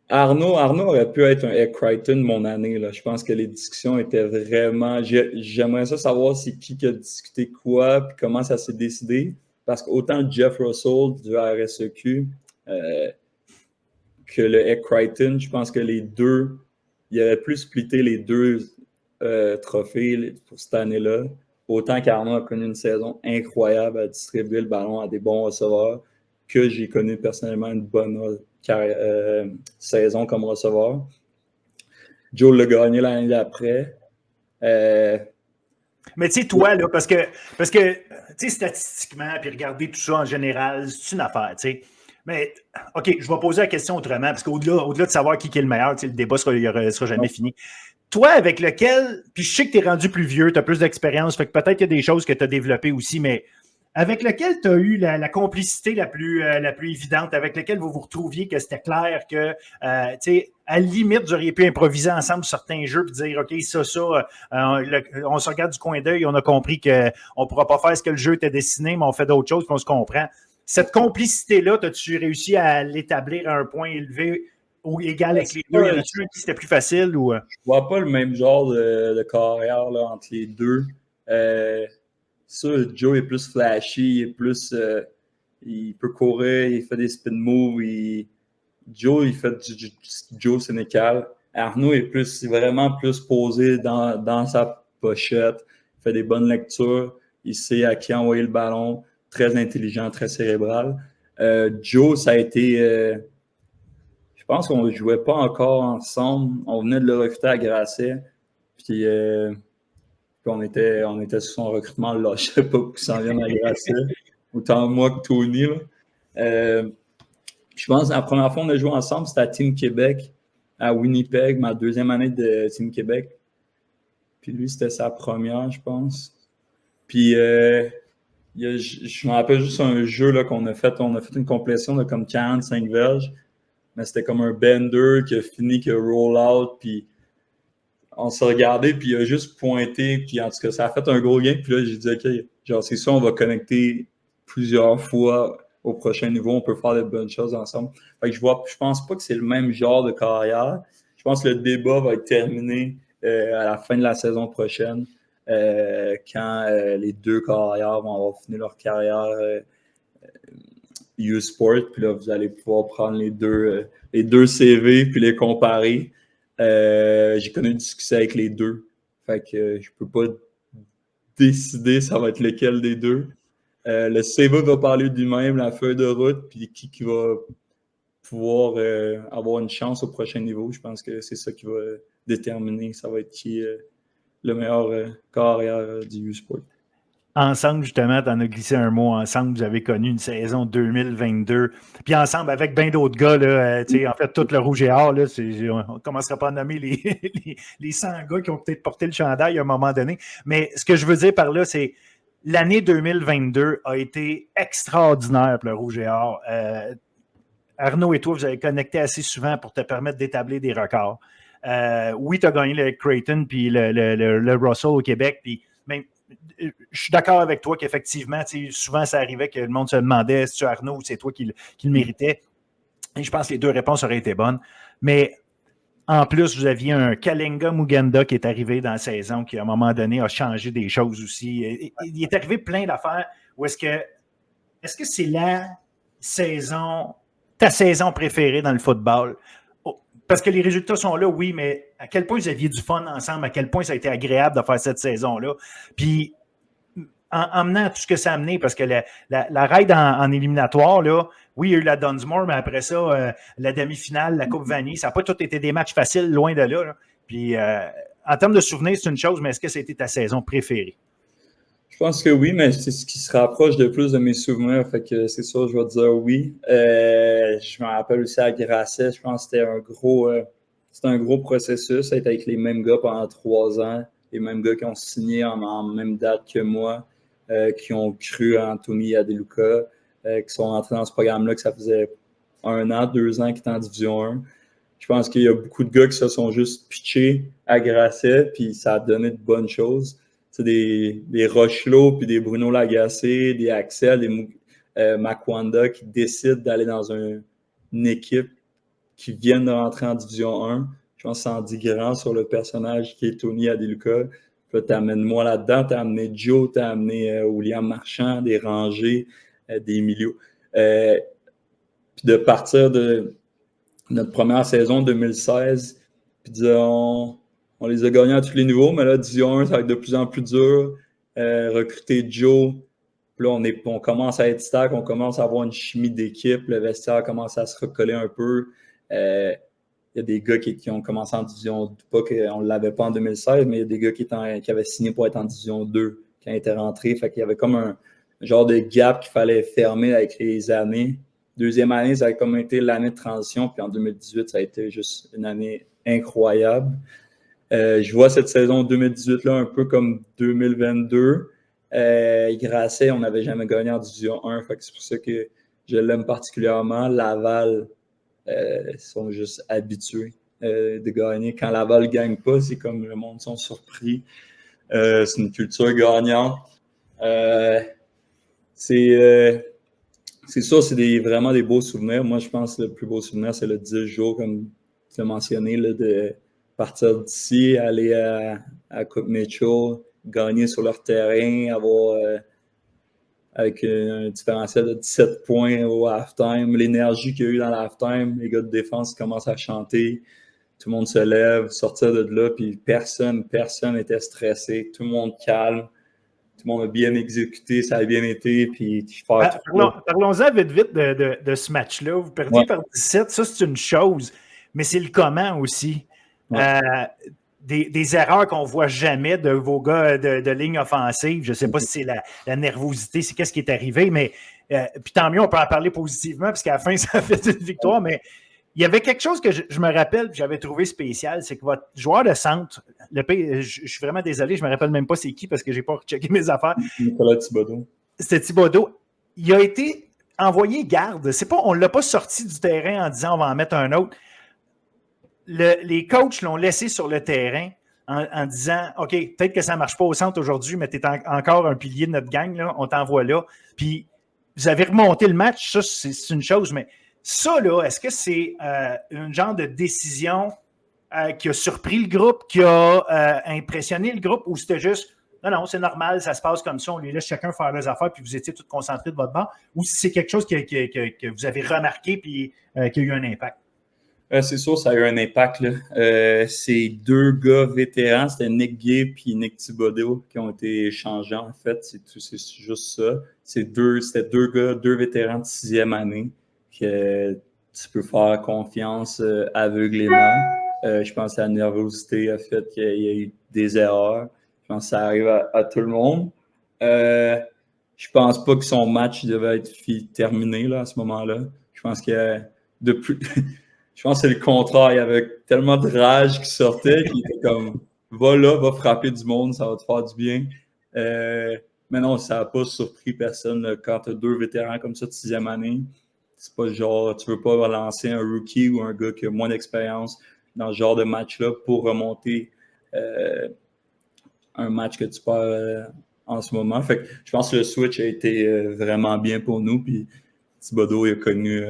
S2: Arnaud aurait pu être un Ed Crichton mon année. Là. Je pense que les discussions étaient vraiment... J'aimerais ça savoir c'est qui a discuté quoi puis comment ça s'est décidé. Parce qu'autant Jeff Russell du RSEQ que le Ed Crichton, je pense que les deux, il aurait plus splitté les deux trophées pour cette année-là. Autant qu'Arnaud a connu une saison incroyable à distribuer le ballon à des bons receveurs, que j'ai connu personnellement une bonne saison comme receveur. Joe l'a gagné l'année d'après.
S1: Mais tu sais, toi, là, parce que tu sais, statistiquement, puis regarder tout ça en général, c'est une affaire, tu sais. Mais, OK, je vais poser la question autrement, parce qu'au-delà de savoir qui est le meilleur, le débat ne sera jamais fini. Toi, avec lequel, puis je sais que tu es rendu plus vieux, tu as plus d'expérience, fait que peut-être qu'il y a des choses que tu as développées aussi, mais avec lequel tu as eu la complicité la plus évidente, avec lequel vous vous retrouviez, que c'était clair que, tu sais, à la limite, vous auriez pu improviser ensemble certains jeux puis dire, OK, on se regarde du coin d'œil, on a compris qu'on ne pourra pas faire ce que le jeu était dessiné, mais on fait d'autres choses puis on se comprend. Cette complicité-là, as-tu réussi à l'établir à un point élevé ou égal avec les deux? Y en a-tu un qui c'était plus facile? Ou...
S2: Je vois pas le même genre de carrière là, entre les deux. Ça, Joe est plus flashy, il est plus... il peut courir, il fait des spin moves. Joe, il fait du Joe Sénécal. Arnaud est vraiment plus posé dans sa pochette. Il fait des bonnes lectures. Il sait à qui envoyer le ballon. Très intelligent, très cérébral. Joe, ça a été... je pense qu'on ne jouait pas encore ensemble. On venait de le recruter à Grasset. Puis on était sur son recrutement. Là, je ne sais pas pour qu'il s'en vienne à Grasset. Autant moi que Tony. Là. Je pense que la première fois qu'on a joué ensemble, c'était à Team Québec, à Winnipeg, ma deuxième année de Team Québec. Puis lui, c'était sa première, je pense. Puis je me rappelle juste un jeu là, qu'on a fait. On a fait une complétion de comme 45 verges. Mais c'était comme un bender qui a fini, qui a roll out. Puis on s'est regardé, puis il a juste pointé. Puis en tout cas, ça a fait un gros gain. Puis là, j'ai dit, OK, genre, c'est ça, on va connecter plusieurs fois au prochain niveau. On peut faire de bonnes choses ensemble. Fait que je pense pas que c'est le même genre de carrière. Je pense que le débat va être terminé à la fin de la saison prochaine, quand les deux carrières vont avoir fini leur carrière U-Sport. Puis là, vous allez pouvoir prendre les deux CV puis les comparer. J'ai connu du succès avec les deux. Fait que je peux pas décider ça va être lequel des deux. Le CV va parler de lui-même, la feuille de route, puis qui va pouvoir avoir une chance au prochain niveau. Je pense que c'est ça qui va déterminer ça va être qui le meilleur carrière du U-Sport.
S1: Ensemble, justement, tu en as glissé un mot. Ensemble, vous avez connu une saison 2022. Puis ensemble, avec bien d'autres gars, là, en fait, tout le rouge et or, là, on ne commencera pas à nommer les 100 gars qui ont peut-être porté le chandail à un moment donné. Mais ce que je veux dire par là, c'est l'année 2022 a été extraordinaire pour le rouge et or. Arnaud et toi, vous avez connecté assez souvent pour te permettre d'établir des records. Oui, tu as gagné le Creighton puis le Russell au Québec, puis même je suis d'accord avec toi qu'effectivement, souvent ça arrivait que le monde se demandait si c'est Arnaud ou c'est toi qui le méritais. Et je pense que les deux réponses auraient été bonnes. Mais en plus, vous aviez un Kalinga Muganda qui est arrivé dans la saison, qui à un moment donné a changé des choses aussi. Il est arrivé plein d'affaires où est-ce que c'est ta saison préférée dans le football? Parce que les résultats sont là, oui, mais à quel point vous aviez du fun ensemble, à quel point ça a été agréable de faire cette saison-là. Puis, en menant tout ce que ça a amené, parce que la raid en éliminatoire, là, oui, il y a eu la Dunsmore, mais après ça, la demi-finale, la Coupe Vanille, ça n'a pas tout été des matchs faciles, loin de là. Puis, en termes de souvenirs, c'est une chose, mais est-ce que ça a été ta saison préférée?
S2: Je pense que oui, mais c'est ce qui se rapproche de plus de mes souvenirs. Fait que c'est sûr, je vais dire oui. Je me rappelle aussi à Grasset, je pense que c'était un gros processus. Ça a été avec les mêmes gars pendant 3 ans. Les mêmes gars qui ont signé en même date que moi, qui ont cru à Anthony Adeluca, qui sont entrés dans ce programme-là, que ça faisait 1 an, 2 ans qu'ils étaient en Division 1. Je pense qu'il y a beaucoup de gars qui se sont juste pitchés à Grasset, puis ça a donné de bonnes choses. C'est des Rochelot, puis des Bruno Lagacé, des Axel, des Makwanda qui décident d'aller dans une équipe qui viennent de rentrer en Division 1. Je pense que ça en dit grand sur le personnage qui est Tony Adeluca. Puis tu amènes moi là-dedans, tu as amené Joe, tu as amené William Marchand, des Rangers, des Emilio. Puis de partir de notre première saison 2016, puis disons, on les a gagnés à tous les niveaux, mais là, Division 1, ça va être de plus en plus dur. Recruter Joe, puis là, on commence à être stack, on commence à avoir une chimie d'équipe, le vestiaire commence à se recoller un peu. Il y a des gars qui ont commencé en Division 2, pas qu'on ne l'avait pas en 2016, mais il y a des gars qui avaient signé pour être en Division 2 quand ils étaient rentrés. Fait qu'il y avait comme un genre de gap qu'il fallait fermer avec les années. Deuxième année, ça a comme été l'année de transition, puis en 2018, ça a été juste une année incroyable. Je vois cette saison 2018-là un peu comme 2022. Grasset, on n'avait jamais gagné en Division 1, fait que c'est pour ça que je l'aime particulièrement. Laval, sont juste habitués de gagner. Quand Laval ne gagne pas, c'est comme le monde sont surpris. C'est une culture gagnante. C'est ça, c'est vraiment des beaux souvenirs. Moi, je pense que le plus beau souvenir, c'est le 10 jours, comme tu l'as mentionné, là, de partir d'ici, aller à Coupe Mitchell, gagner sur leur terrain, avoir avec un différentiel de 17 points au halftime. L'énergie qu'il y a eu dans l'halftime, les gars de défense commencent à chanter, tout le monde se lève, sortir de là, puis personne n'était stressé, tout le monde calme. Tout le monde a bien exécuté, ça a bien été. Puis
S1: Parlons-en vite de ce match-là. Vous perdiez par 17, ça c'est une chose, mais c'est le comment aussi. Ouais. Des erreurs qu'on ne voit jamais de vos gars de ligne offensive. Je ne sais pas si c'est la nervosité, c'est qu'est-ce qui est arrivé, mais puis tant mieux, on peut en parler positivement, parce qu'à la fin, ça a fait une victoire, mais il y avait quelque chose que je me rappelle, que j'avais trouvé spécial, c'est que votre joueur de centre, je suis vraiment désolé, je ne me rappelle même pas c'est qui parce que je n'ai pas checké mes affaires.
S2: Nicolas Thibodeau.
S1: C'était Thibodeau. Il a été envoyé garde. On ne l'a pas sorti du terrain en disant on va en mettre un autre. Les coachs l'ont laissé sur le terrain en disant OK, peut-être que ça ne marche pas au centre aujourd'hui, mais tu es encore un pilier de notre gang, là, on t'envoie là. Puis vous avez remonté le match, ça, c'est une chose, mais ça, là, est-ce que c'est un genre de décision qui a surpris le groupe, qui a impressionné le groupe, ou c'était juste non, c'est normal, ça se passe comme ça, on les laisse chacun faire leurs affaires, puis vous étiez tous concentrés de votre bord, ou si c'est quelque chose que vous avez remarqué puis qui a eu un impact?
S2: C'est sûr, ça a eu un impact. Là. C'est 2 gars vétérans, c'était Nick Gay et Nick Thibodeau qui ont été échangés, en fait. C'est juste ça. C'était 2 gars, 2 vétérans de 6e année que tu peux faire confiance aveuglément. Je pense que la nervosité a fait qu'il y a eu des erreurs. Je pense que ça arrive à tout le monde. Je pense pas que son match devait être terminé là, à ce moment-là. Je pense que depuis. Je pense que c'est le contraire. Il y avait tellement de rage qui sortait qu'il était comme va là, va frapper du monde, ça va te faire du bien. Mais non, ça n'a pas surpris personne là, quand tu as 2 vétérans comme ça de 6e année. C'est pas genre, tu veux pas relancer un rookie ou un gars qui a moins d'expérience dans ce genre de match-là pour remonter un match que tu perds en ce moment. Fait que je pense que le switch a été vraiment bien pour nous. Puis Thibodeau il a connu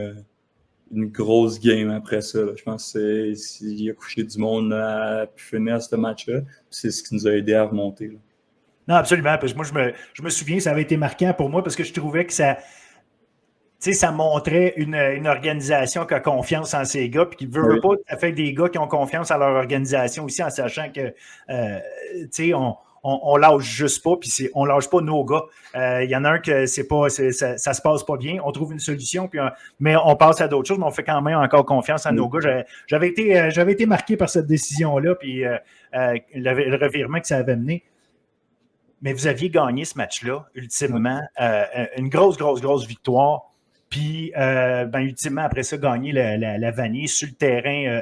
S2: une grosse game après ça. Là. Je pense qu'il a couché du monde à finir ce match-là. C'est ce qui nous a aidé à remonter. Là.
S1: Non, absolument. Parce que moi, je me souviens, ça avait été marquant pour moi parce que je trouvais que ça montrait une organisation qui a confiance en ses gars, puis qui ne veut pas, ça fait des gars qui ont confiance en leur organisation aussi, en sachant que, on lâche juste pas, puis on lâche pas nos gars. Il y en a un que ça se passe pas bien, on trouve une solution, mais on passe à d'autres choses, mais on fait quand même encore confiance à nos gars. J'avais été marqué par cette décision-là, puis le revirement que ça avait mené. Mais vous aviez gagné ce match-là, ultimement, une grosse victoire. Puis, ultimement, après ça, gagner la vanille sur le terrain,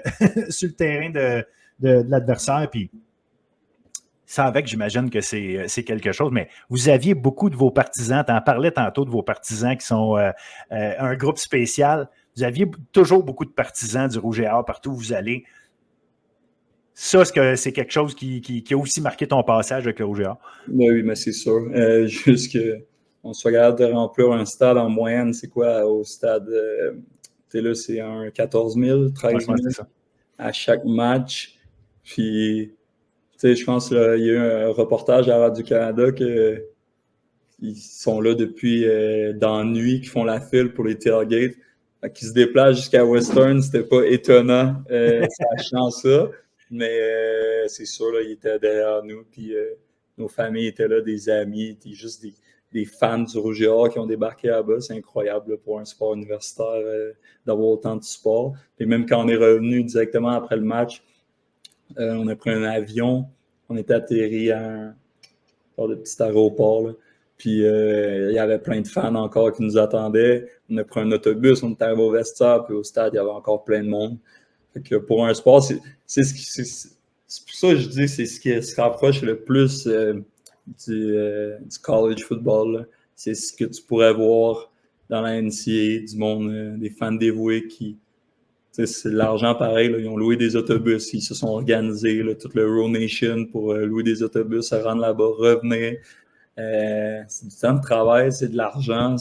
S1: sur le terrain de l'adversaire. Puis, ça avec, j'imagine que c'est quelque chose. Mais vous aviez beaucoup de vos partisans. Tu en parlais tantôt de vos partisans qui sont un groupe spécial. Vous aviez toujours beaucoup de partisans du Rouge et Or partout où vous allez. Ça, est-ce que c'est quelque chose qui a aussi marqué ton passage avec le Rouge et Or?
S2: Oui, mais c'est sûr. Juste qu'on soit capable de remplir un stade en moyenne, c'est quoi au stade? Là, c'est un 14 000, 13 000 à chaque match. Puis, je pense qu'il y a eu un reportage à Radio-Canada qu'ils sont là depuis dans la nuit, qui font la file pour les tailgates, qui se déplacent jusqu'à Western. C'était pas étonnant, sachant ça. Mais c'est sûr, là, ils étaient derrière nous. Puis nos familles étaient là, des amis, juste des fans du Rouge et Or qui ont débarqué là-bas. C'est incroyable là, pour un sport universitaire d'avoir autant de support. Et même quand on est revenu directement après le match, on a pris un avion. On était atterri à un petit aéroport. Là. Puis il y avait plein de fans encore qui nous attendaient. On a pris un autobus, on est arrivé au vestiaire, puis au stade, il y avait encore plein de monde. Fait que pour un sport, c'est pour ça que je dis c'est ce qui se rapproche le plus du college football. Là. C'est ce que tu pourrais voir dans la NCAA, du monde, des fans dévoués qui. C'est de l'argent pareil. Là. Ils ont loué des autobus, ils se sont organisés, là, tout le Row Nation pour louer des autobus, se rendre là-bas, revenir. C'est du temps de travail, c'est de l'argent,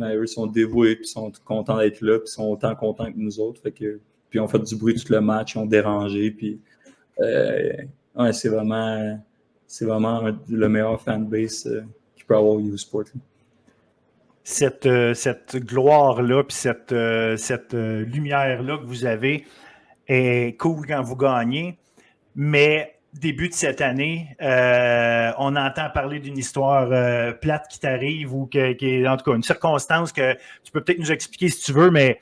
S2: eux sont dévoués, puis sont contents d'être là, puis sont autant contents que nous autres. Fait que, puis on fait du bruit tout le match, ils ont dérangé, puis ouais, c'est vraiment le meilleur fanbase qu'il peut avoir au U-Sport.
S1: Cette gloire-là, puis cette lumière-là que vous avez est cool quand vous gagnez, mais début de cette année, on entend parler d'une histoire plate qui t'arrive ou qui est en tout cas une circonstance que tu peux peut-être nous expliquer si tu veux, mais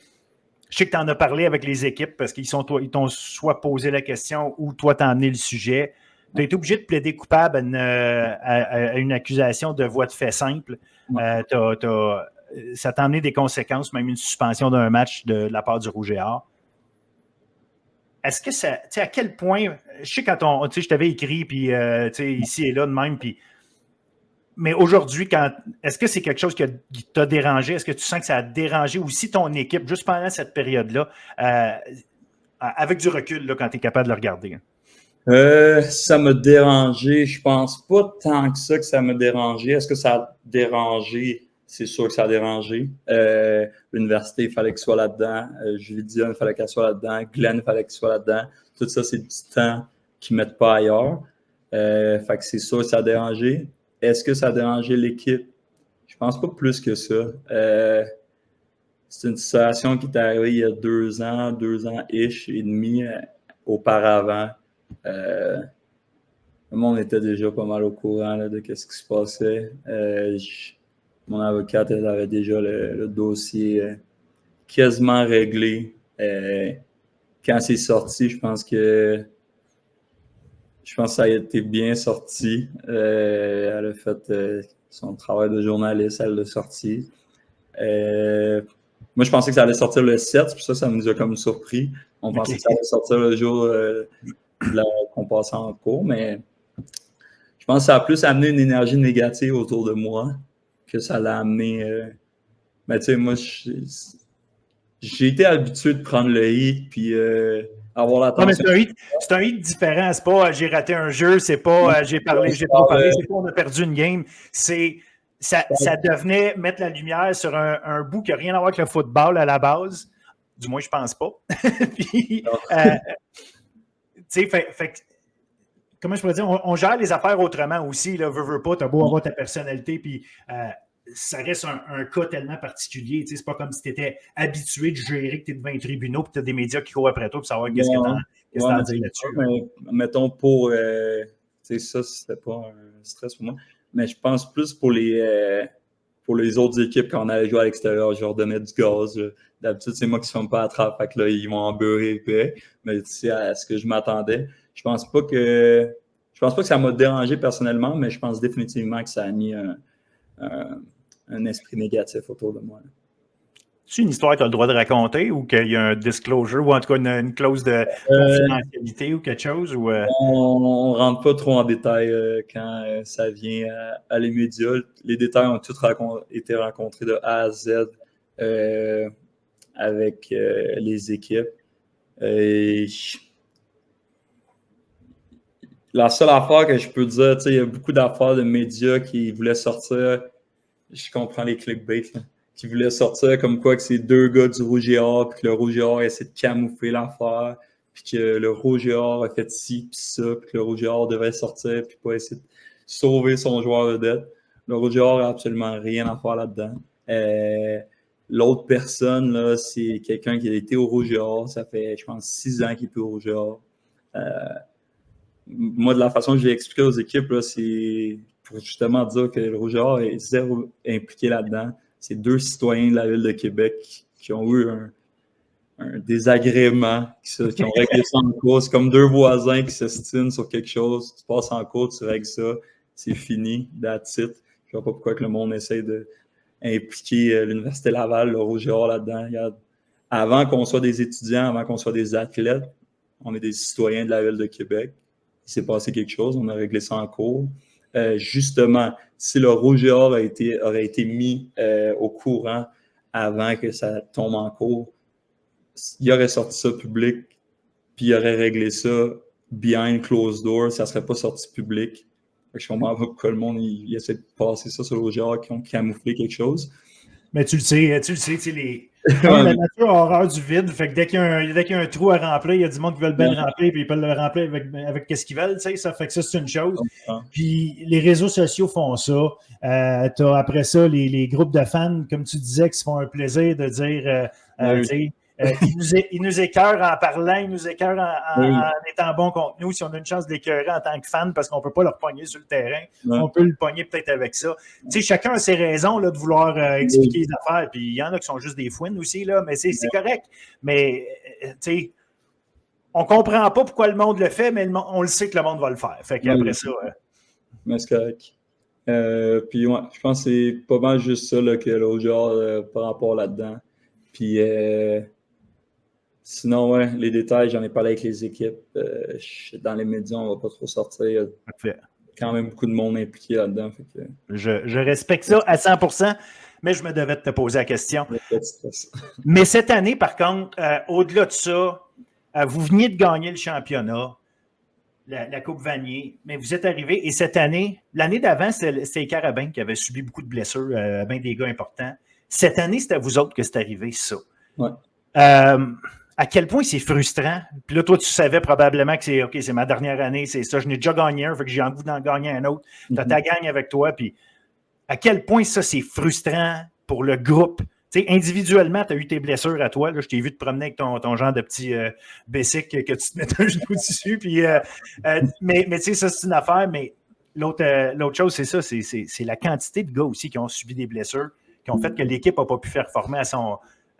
S1: je sais que tu en as parlé avec les équipes parce qu'ils t'ont soit posé la question ou toi t'as amené le sujet. Tu as été obligé de plaider coupable à une accusation de voie de fait simple. Ça t'a amené des conséquences, même une suspension d'un match de la part du Rouge et Or. Est-ce que ça, à quel point, je sais quand je t'avais écrit, puis ici et là de même, puis mais aujourd'hui, est-ce que c'est quelque chose qui t'a dérangé? Est-ce que tu sens que ça a dérangé aussi ton équipe juste pendant cette période-là, avec du recul, là, quand tu es capable de le regarder?
S2: Ça m'a dérangé. Je pense pas tant que ça m'a dérangé. Est-ce que ça a dérangé? C'est sûr que ça a dérangé. L'université, il fallait qu'il soit là-dedans. Julie Dion, il fallait qu'elle soit là-dedans. Glenn, il fallait qu'il soit là-dedans. Tout ça, c'est du temps qu'ils ne mettent pas ailleurs. Fait que c'est sûr que ça a dérangé. Est-ce que ça a dérangé l'équipe? Je pense pas plus que ça. C'est une situation qui est arrivée il y a 2 ans-ish et demi auparavant. Le monde était déjà pas mal au courant là, de ce qui se passait. Mon avocate, elle avait déjà le dossier quasiment réglé. Quand c'est sorti, je pense que Je pense que ça a été bien sorti. Elle a fait son travail de journaliste, elle l'a sorti. Moi, je pensais que ça allait sortir le 7, puis ça nous a comme surpris. On pensait que ça allait sortir le jour qu'on passait en cours, mais je pense que ça a plus amené une énergie négative autour de moi que ça l'a amené. Mais tu sais, moi, j'ai été habitué de prendre le hit, puis avoir l'attention.
S1: Non, mais c'est un hit différent. C'est pas j'ai raté un jeu, c'est pas j'ai trop parlé, c'est pas on a perdu une game. Ça devenait mettre la lumière sur un bout qui n'a rien à voir avec le football à la base. Du moins, je pense pas. Puis, tu sais, comment je pourrais dire, on gère les affaires autrement aussi. Là, veux pas, t'as beau avoir ta personnalité, puis ça reste un cas tellement particulier. C'est pas comme si tu étais habitué de gérer que tu es devant les tribunaux, puis tu as des médias qui courent après toi pour savoir qu'est-ce que tu as à dire là-dessus.
S2: Mais, mettons, pour ça, c'était pas un stress pour moi. Mais je pense plus pour les autres équipes quand on allait jouer à l'extérieur, je leur donnais du gaz. D'habitude, c'est moi qui ne se fais pas attraper, fait que là, ils vont en beurrer épais. Mais tu sais, à ce que je m'attendais, je pense pas que ça m'a dérangé personnellement, mais je pense définitivement que ça a mis un esprit négatif autour de moi.
S1: C'est une histoire que tu as le droit de raconter ou qu'il y a un disclosure ou en tout cas une clause de confidentialité ou quelque chose? Ou,
S2: On ne rentre pas trop en détail quand ça vient à les médias. Les détails ont tous été rencontrés de A à Z avec les équipes. La seule affaire que je peux dire, il y a beaucoup d'affaires de médias qui voulaient sortir. Je comprends les clickbait, là, qui voulaient sortir comme quoi que c'est deux gars du Rouge et Or, puis que le Rouge et Or essaie de camoufler l'affaire, puis que le Rouge et Or a fait ci, puis ça, puis que le Rouge et Or devait sortir, puis pas essayer de sauver son joueur vedette. Le Rouge et Or n'a absolument rien à faire là-dedans. L'autre personne, là, c'est quelqu'un qui a été au Rouge et Or. Ça fait, je pense, 6 ans qu'il est au Rouge et Or. Moi, de la façon que j'ai expliqué aux équipes, là, c'est pour justement dire que le Rouge et Or est zéro impliqué là-dedans. C'est 2 citoyens de la ville de Québec qui ont eu un désagrément, qui ont réglé ça en cours. C'est comme 2 voisins qui s'estinent sur quelque chose. Tu passes en cours, tu règles ça, c'est fini, that's it. Je ne vois pas pourquoi que le monde essaie d'impliquer l'Université Laval, le Rouge et Or là-dedans. Avant qu'on soit des étudiants, avant qu'on soit des athlètes, on est des citoyens de la ville de Québec. Il s'est passé quelque chose, on a réglé ça en cours. Justement, si le Rouge et Or aurait été mis au courant avant que ça tombe en cours, il aurait sorti ça public, puis il aurait réglé ça behind closed door, ça ne serait pas sorti public. Je comprends pas pourquoi le monde il essaie de passer ça sur le Rouge et Or qui ont camouflé quelque chose.
S1: Mais tu le sais, la nature a horreur du vide. Fait que dès qu'il y a un trou à remplir, il y a du monde qui veut bien le remplir, puis ils peuvent le remplir avec ce qu'ils veulent. Ça fait que ça, c'est une chose. Puis les réseaux sociaux font ça. T'as après ça les groupes de fans, comme tu disais, qui se font un plaisir de dire ils nous écœurent en parlant, ils nous écœurent en étant bons contre nous. Si on a une chance de l'écœurer en tant que fan parce qu'on ne peut pas le pogner sur le terrain, on peut le pogner peut-être avec ça. Tu sais, chacun a ses raisons là, de vouloir expliquer les affaires. Puis il y en a qui sont juste des fouines aussi, là, mais c'est correct. Mais tu sais, on ne comprend pas pourquoi le monde le fait, mais on le sait que le monde va le faire. Fait qu'après ça.
S2: Mais c'est correct. Puis ouais, je pense que c'est pas mal juste ça là, que le genre par rapport là-dedans. Puis sinon, ouais, les détails, j'en ai parlé avec les équipes. Dans les médias, on ne va pas trop sortir. Il y a quand même beaucoup de monde impliqué là-dedans. Fait que...
S1: je respecte ça à 100%, mais je me devais de te poser la question. Mais cette année, par contre, au-delà de ça, vous veniez de gagner le championnat, la Coupe Vanier, mais vous êtes arrivé, et cette année, l'année d'avant, c'était les Carabins qui avaient subi beaucoup de blessures, bien des gars importants. Cette année, c'est à vous autres que c'est arrivé, ça.
S2: Ouais.
S1: À quel point c'est frustrant. Puis là, toi, tu savais probablement que c'est ma dernière année, c'est ça. Je n'ai déjà gagné un, fait que j'ai envie d'en gagner un autre. Tu as ta gang avec toi. Puis à quel point ça, c'est frustrant pour le groupe. Tu sais, individuellement, tu as eu tes blessures à toi. Là, je t'ai vu te promener avec ton genre de petit basic que tu te mets un genou dessus. Puis, mais tu sais, ça, c'est une affaire. Mais l'autre chose, c'est ça. C'est la quantité de gars aussi qui ont subi des blessures, qui ont fait que l'équipe n'a pas pu faire former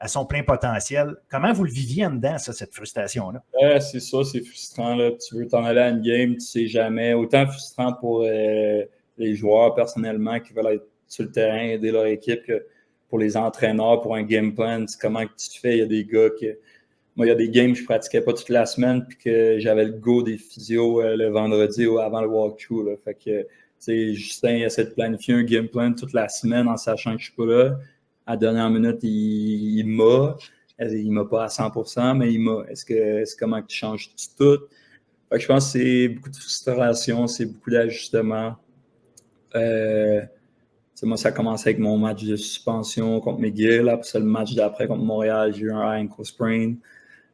S1: à son plein potentiel. Comment vous le viviez en dedans, ça, cette frustration-là?
S2: C'est ça, c'est frustrant. Là. Tu veux t'en aller à une game, tu sais jamais. Autant frustrant pour les joueurs personnellement qui veulent être sur le terrain, aider leur équipe, que pour les entraîneurs, pour un game plan. Comment que tu fais? Il y a des gars qui... Moi, il y a des games que je pratiquais pas toute la semaine puis que j'avais le go des physios le vendredi ou avant le walkthrough. Là. Fait que, Justin essaie de planifier un game plan toute la semaine en sachant que je suis pas là. À la dernière minute, il m'a pas à 100%, mais il m'a. C'est comment que tu changes tout? Fait que je pense que c'est beaucoup de frustration, c'est beaucoup d'ajustements. Moi, ça a commencé avec mon match de suspension contre McGill. Après ça, le match d'après contre Montréal, j'ai eu un ankle sprain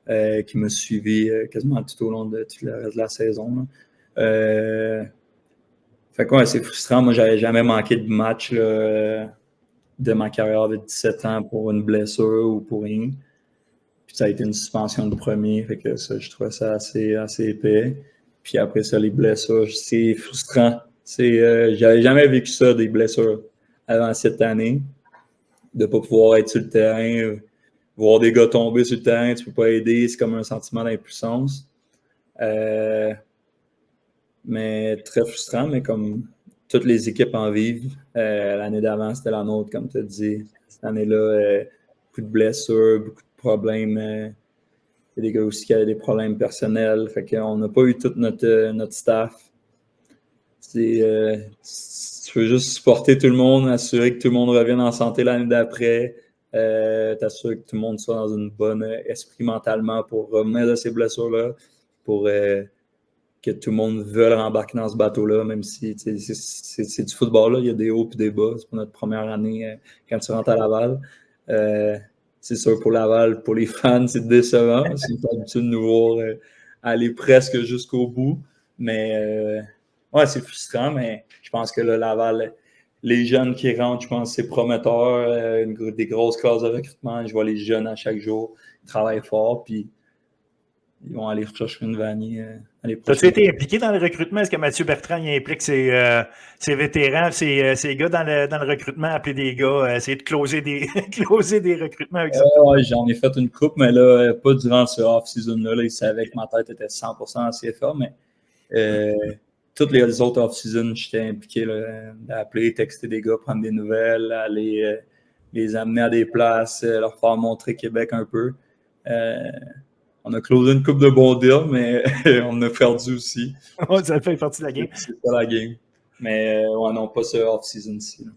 S2: qui m'a suivi quasiment tout au long de tout le reste de la saison. Fait que c'est frustrant. Moi, j'avais jamais manqué de match là, de ma carrière de 17 ans pour une blessure ou pour rien. Puis ça a été une suspension de premier. Fait que ça, je trouvais ça assez épais. Puis après ça, les blessures, c'est frustrant. J'avais jamais vécu ça, des blessures avant cette année. De ne pas pouvoir être sur le terrain, voir des gars tomber sur le terrain, tu ne peux pas aider, c'est comme un sentiment d'impuissance. Mais très frustrant, mais comme toutes les équipes en vivent. L'année d'avant, c'était la nôtre, comme tu as dit. Cette année-là, beaucoup de blessures, beaucoup de problèmes. Il y a des gars aussi qui avaient des problèmes personnels. Fait qu'on n'a pas eu tout notre staff. Tu veux juste supporter tout le monde, assurer que tout le monde revienne en santé l'année d'après, t'assurer que tout le monde soit dans une bonne esprit mentalement pour revenir de ces blessures-là, pour que tout le monde veuille rembarquer dans ce bateau-là, même si c'est du football, là, il y a des hauts et des bas. C'est pour notre première année quand tu rentres à Laval. C'est sûr, pour Laval, pour les fans, c'est décevant. C'est pas habitué de nous voir aller presque jusqu'au bout. Mais ouais, c'est frustrant, mais je pense que le Laval, les jeunes qui rentrent, je pense que c'est prometteur. Des grosses classes de recrutement. Je vois les jeunes à chaque jour. Ils travaillent fort, puis ils vont aller rechercher une vanille l'année prochaine.
S1: As-tu été impliqué dans le recrutement? Est-ce que Mathieu Bertrand il implique ses vétérans, ses gars dans le recrutement, appeler des gars, essayer de closer des recrutements avec ça?
S2: Ouais, j'en ai fait une coupe, mais là, pas durant ce off-season-là. Là, ils savaient que ma tête était 100% en CFA, mais toutes les autres off-season, j'étais impliqué d'appeler, texter des gars, prendre des nouvelles, aller les amener à des places, leur faire montrer Québec un peu. On a closé une coupe de bons deals, mais on a perdu aussi.
S1: Ça fait partie de la game.
S2: C'est pas la game. Mais ouais, non, pas ce off-season-ci. Là.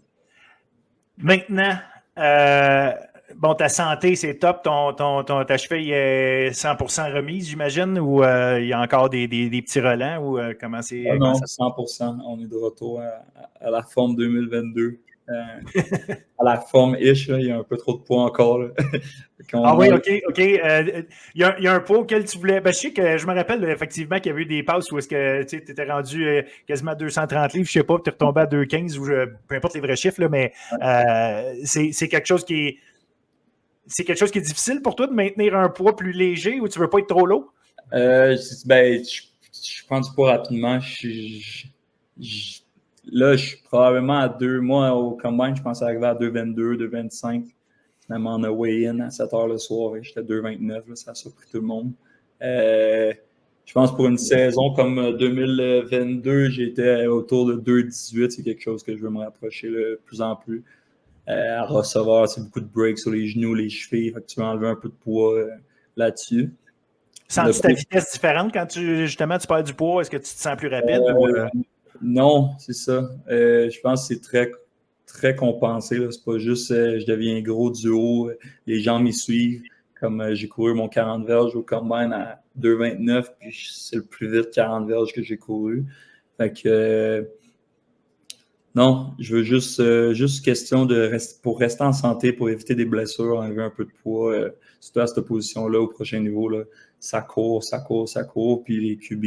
S1: Maintenant, bon, ta santé, c'est top. Ta cheville est 100% remise, j'imagine, ou il y a encore des petits relents, ou comment c'est?
S2: Non, 100%. On est de retour à la forme 2022. À la forme ish, il y a un peu trop de poids encore.
S1: Oui, OK. Il y a un poids auquel tu voulais. Ben, je sais que je me rappelle effectivement qu'il y avait eu des passes où est-ce que tu étais rendu quasiment 230 livres, je sais pas, puis tu es retombé à 215 ou peu importe les vrais chiffres, là, mais c'est quelque chose qui est. C'est quelque chose qui est difficile pour toi de maintenir un poids plus léger ou tu veux pas être trop lourd?
S2: Je prends du poids rapidement. Là, je suis probablement à 2 mois au combine. Je pense arriver à 2,22, 2,25. Finalement, on a weigh-in à 7 heures le soir et j'étais à 2,29. Ça a surpris tout le monde. Je pense pour une saison comme 2022, j'étais autour de 2,18. C'est quelque chose que je veux me rapprocher de plus en plus. À recevoir, c'est beaucoup de breaks sur les genoux, les chevilles. Fait que tu veux enlever un peu de poids là-dessus.
S1: Sens-tu ta vitesse différente quand tu perds du poids? Est-ce que tu te sens plus rapide?
S2: Non, c'est ça. Je pense que c'est très, très compensé. Là. C'est pas juste je deviens gros du haut, les gens m'y suivent. Comme j'ai couru mon 40 verges au combine à 2,29, puis c'est le plus vite 40 verges que j'ai couru. Fait que non, je veux juste question pour rester en santé, pour éviter des blessures, enlever un peu de poids, surtout à cette position-là, au prochain niveau. Là, ça court, puis les QB,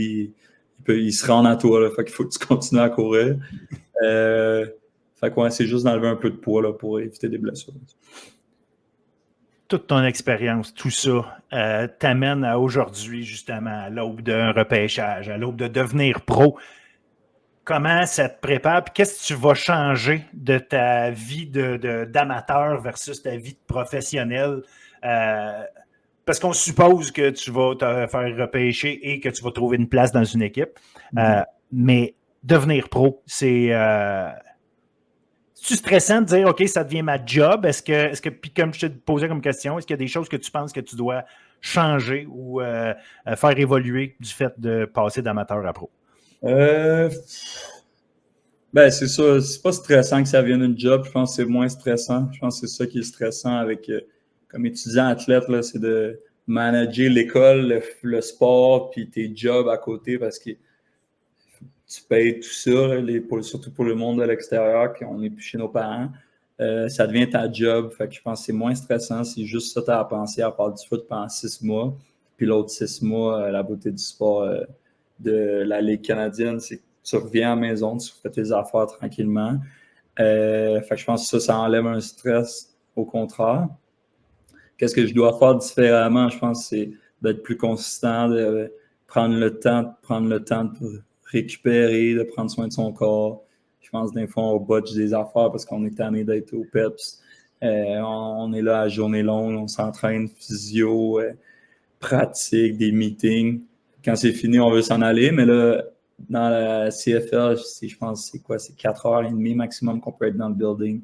S2: ils se rendent à toi. Là, fait qu'il faut que tu continues à courir. Fait que c'est juste d'enlever un peu de poids là, pour éviter des blessures.
S1: Toute ton expérience, tout ça, t'amène à aujourd'hui, justement, à l'aube d'un repêchage, à l'aube de devenir pro. comment ça te prépare, puis qu'est-ce que tu vas changer de ta vie d'amateur versus ta vie de professionnel? Parce qu'on suppose que tu vas te faire repêcher et que tu vas trouver une place dans une équipe. Mais devenir pro, c'est stressant de dire, OK, ça devient ma job. Est-ce que puis comme je te posais comme question, est-ce qu'il y a des choses que tu penses que tu dois changer ou faire évoluer du fait de passer d'amateur à pro?
S2: Ben, c'est ça. C'est pas stressant que ça vienne une job. Je pense que c'est moins stressant. Je pense que c'est ça qui est stressant avec, comme étudiant athlète, là, c'est de manager l'école, le sport, puis tes jobs à côté parce que tu payes tout ça, là, surtout pour le monde de l'extérieur, qu'on n'est plus chez nos parents. Ça devient ta job. Fait que je pense que c'est moins stressant. C'est juste ça que tu as à penser à part du foot pendant 6 mois. Puis l'autre 6 mois, la beauté du sport de la Ligue canadienne, c'est que tu reviens à la maison, tu fais tes affaires tranquillement. Fait que je pense que ça enlève un stress au contraire. Qu'est-ce que je dois faire différemment? Je pense que c'est d'être plus consistant, de prendre le temps de récupérer, de prendre soin de son corps. Je pense que des fois, on botche des affaires parce qu'on est tanné d'être au PEPS. On est là à journée longue, on s'entraîne physio, pratique, des meetings. Quand c'est fini, on veut s'en aller, mais là, dans la CFL, je pense c'est 4h30 maximum qu'on peut être dans le building.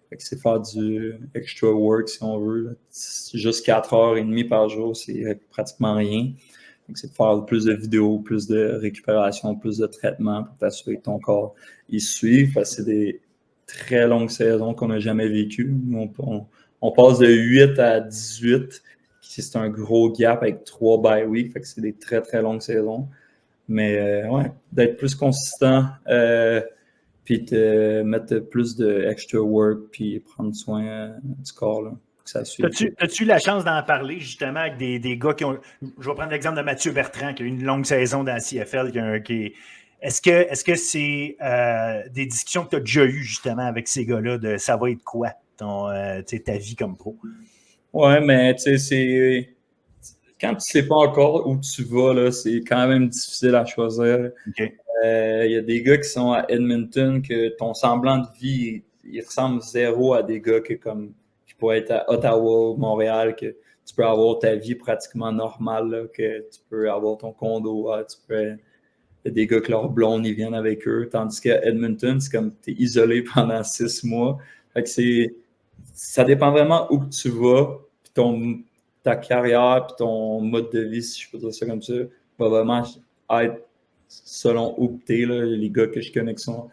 S2: Fait que c'est faire du extra work si on veut. Là. Juste 4h30 par jour, c'est pratiquement rien. C'est de faire plus de vidéos, plus de récupération, plus de traitement pour t'assurer que ton corps il suit. C'est des très longues saisons qu'on n'a jamais vécues. On passe de 8 à 18. C'est un gros gap avec 3 bye week. Fait que c'est des très, très longues saisons. Mais ouais, d'être plus consistant, puis de mettre plus de extra work, puis prendre soin du corps. Là.
S1: As-tu eu la chance d'en parler justement avec des gars qui ont. Je vais prendre l'exemple de Mathieu Bertrand qui a eu une longue saison dans la CFL. Est-ce que c'est des discussions que tu as déjà eues justement avec ces gars-là de ça va être quoi ta vie comme pro?
S2: Ouais, mais tu sais, c'est. Quand tu ne sais pas encore où tu vas, là, c'est quand même difficile à choisir.
S1: Okay.
S2: Y a des gars qui sont à Edmonton que ton semblant de vie, il ressemble zéro à des gars qui pourraient être à Ottawa ou Montréal, que tu peux avoir ta vie pratiquement normale, là, que tu peux avoir ton condo, il y a des gars que leur blonde, ils viennent avec eux, tandis qu'à Edmonton, c'est comme tu es isolé pendant 6 mois. Fait que ça dépend vraiment où tu vas, puis ta carrière, puis ton mode de vie, si je peux dire ça comme ça, va vraiment être selon où tu es. Les gars que je connais qui sont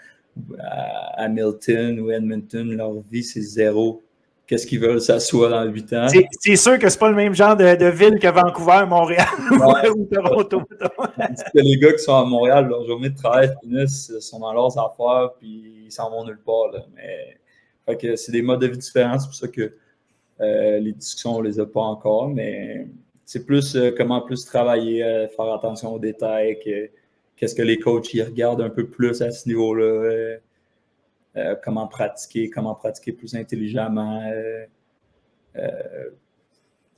S2: à Hamilton ou Edmonton, leur vie, c'est zéro. Qu'est-ce qu'ils veulent, ça soit dans 8 ans.
S1: C'est sûr que c'est pas le même genre de ville que Vancouver, Montréal ou Toronto.
S2: Les gars qui sont à Montréal, leur journée de travail finissent, sont dans leurs affaires, puis ils s'en vont nulle part. Là. Mais, fait que c'est des modes de vie différents, c'est pour ça que les discussions, on les a pas encore, mais c'est plus comment plus travailler, faire attention aux détails, qu'est-ce que les coachs ils regardent un peu plus à ce niveau-là, comment pratiquer plus intelligemment.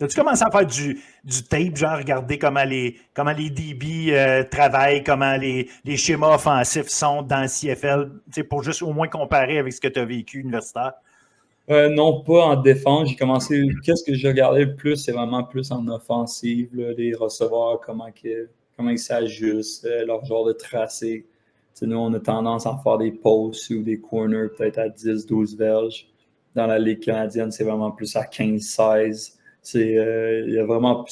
S1: As-tu commencé à faire du tape, genre regarder comment les DB travaillent, comment les schémas offensifs sont dans le CFL, pour juste au moins comparer avec ce que tu as vécu universitaire?
S2: Non, pas en défense. J'ai commencé. Qu'est-ce que j'ai regardé le plus? C'est vraiment plus en offensive, là, les receveurs, comment ils s'ajustent, leur genre de tracé. T'sais, nous, on a tendance à faire des posts ou des corners peut-être à 10-12 verges. Dans la Ligue canadienne, c'est vraiment plus à 15-16. Il y a vraiment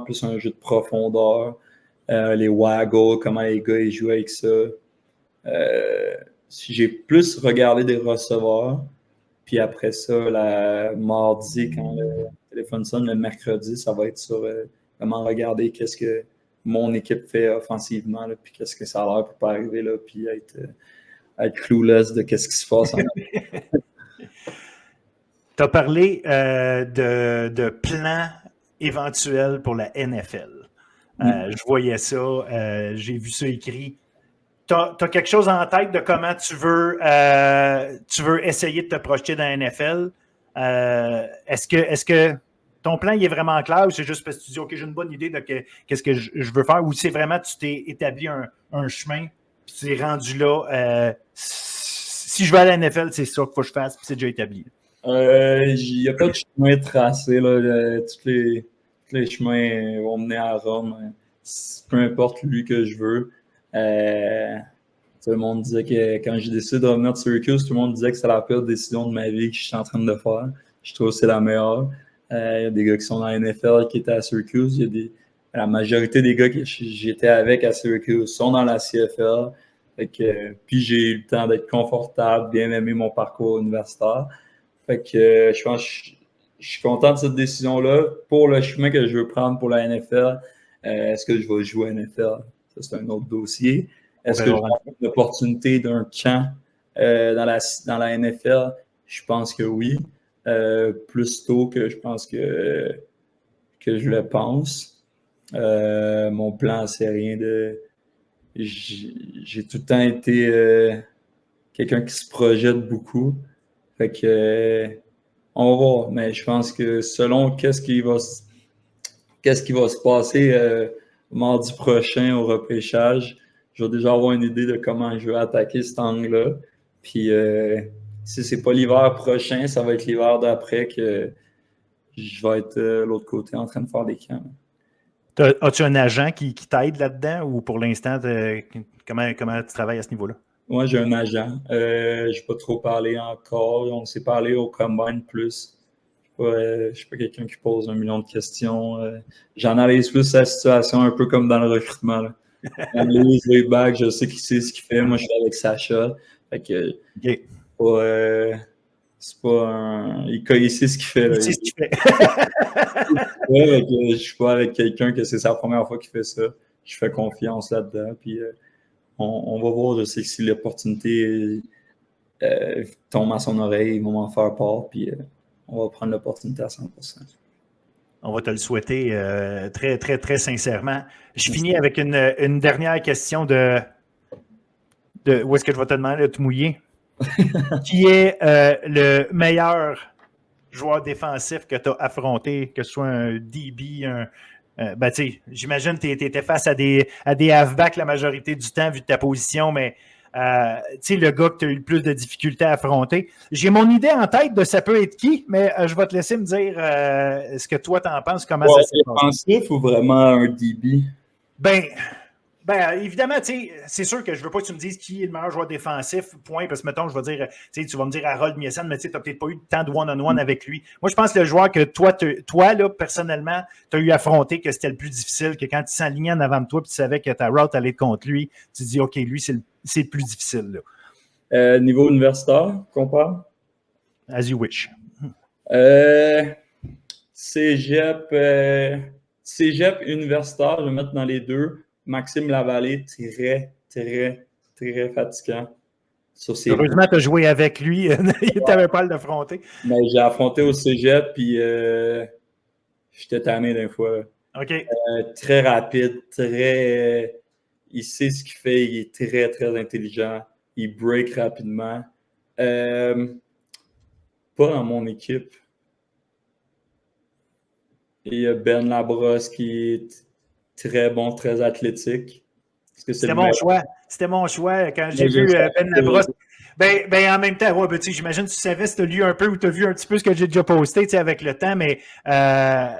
S2: plus un jeu de profondeur. Les waggles, comment les gars ils jouent avec ça. Si j'ai plus regardé des receveurs. Puis après ça, mardi, quand le téléphone sonne, le mercredi, ça va être sur vraiment regarder qu'est-ce que mon équipe fait offensivement, là, puis qu'est-ce que ça a l'air pour pas arriver là, puis être clueless de qu'est-ce qui se passe.
S1: Tu as parlé de plans éventuels pour la NFL. Je voyais ça, j'ai vu ça écrit. Tu as quelque chose en tête de comment tu veux essayer de te projeter dans la NFL? Est-ce que ton plan il est vraiment clair ou c'est juste parce que tu dis OK, j'ai une bonne idée de qu'est-ce que je veux faire ou c'est vraiment tu t'es établi un chemin puis tu es rendu là. Si je vais à la NFL, c'est ça qu'il faut que je fasse, puis c'est déjà établi.
S2: Il n'y a pas de chemin tracé. Là. Tous les chemins vont mener à Rome. Peu importe lui que je veux. Tout le monde disait que quand j'ai décidé de revenir de Syracuse, tout le monde disait que c'était la pire décision de ma vie que je suis en train de faire. Je trouve que c'est la meilleure. Il y a des gars qui sont dans la NFL qui étaient à Syracuse. La majorité des gars que j'étais avec à Syracuse sont dans la CFL. Puis j'ai eu le temps d'être confortable, bien aimer mon parcours universitaire. Je pense que je suis content de cette décision-là. Pour le chemin que je veux prendre pour la NFL, est-ce que je vais jouer à NFL? Ça, c'est un autre dossier. Est-ce que j'ai l'opportunité d'un camp dans la NFL? Je pense que oui. Plus tôt que je pense que je le pense. Mon plan, c'est rien de... J'ai tout le temps été quelqu'un qui se projette beaucoup. On va voir. Mais je pense que selon qu'est-ce qui va se passer mardi prochain au repêchage, je vais déjà avoir une idée de comment je vais attaquer cet angle-là. Puis si c'est pas l'hiver prochain, ça va être l'hiver d'après que je vais être de l'autre côté en train de faire des camps.
S1: As-tu un agent qui t'aide là-dedans ou pour l'instant, comment tu travailles à ce niveau-là?
S2: Moi, j'ai un agent. Je n'ai pas trop parlé encore. On s'est parlé au Combine plus. Je ne suis pas quelqu'un qui pose 1 million de questions. J'analyse plus la situation un peu comme dans le recrutement. J'analyse les bacs, je sais qui sait ce qu'il fait. Moi, je suis avec Sacha. C'est pas un... Il sait ce qu'il fait. Là.
S1: Il sait ce qu'il fait.
S2: Je suis pas avec quelqu'un que c'est sa première fois qu'il fait ça. Je fais confiance là-dedans. Puis on va voir. Je sais que si l'opportunité tombe à son oreille, ils vont m'en faire part. Puis on va prendre l'opportunité à 100%.
S1: On va te le souhaiter très, très, très sincèrement. Je finis avec une dernière question de où est-ce que je vais te demander de te mouiller. Qui est le meilleur joueur défensif que tu as affronté, que ce soit un DB, j'imagine que tu étais face à des halfbacks la majorité du temps, vu de ta position, mais le gars que tu as eu le plus de difficultés à affronter. J'ai mon idée en tête de ça peut être qui, mais je vais te laisser me dire ce que toi t'en penses, comment ça s'est passé.
S2: Défensif ou vraiment un DB?
S1: Évidemment, c'est sûr que je ne veux pas que tu me dises qui est le meilleur joueur défensif, point, parce que, mettons, je vais dire, tu vas me dire Harold Nielsen, mais tu n'as peut-être pas eu tant de one-on-one avec lui. Moi, je pense que le joueur que toi là, personnellement, tu as eu affronté, que c'était le plus difficile, que quand tu s'alignais en avant de toi et tu savais que ta route allait être contre lui, tu te dis, OK, lui, c'est le plus difficile.
S2: Là. Niveau universitaire, qu'on parle?
S1: As you wish.
S2: Cégep universitaire, je vais mettre dans les deux. Maxime Lavallée, très, très, très fatigant.
S1: Heureusement, tu as joué avec lui. Il t'avait pas à l'affronter.
S2: Mais j'ai affronté au cégep, puis j'étais tanné d'un fois.
S1: OK.
S2: Très rapide, très... il sait ce qu'il fait, il est très, très intelligent. Il break rapidement. Pas dans mon équipe. Et il y a Ben Labrosse qui est très bon, très athlétique.
S1: C'était mon choix. C'était mon choix quand j'ai vu Ben Labrosse. En même temps, j'imagine que tu savais si tu as lu un peu ou tu as vu un petit peu ce que j'ai déjà posté avec le temps, mais Ben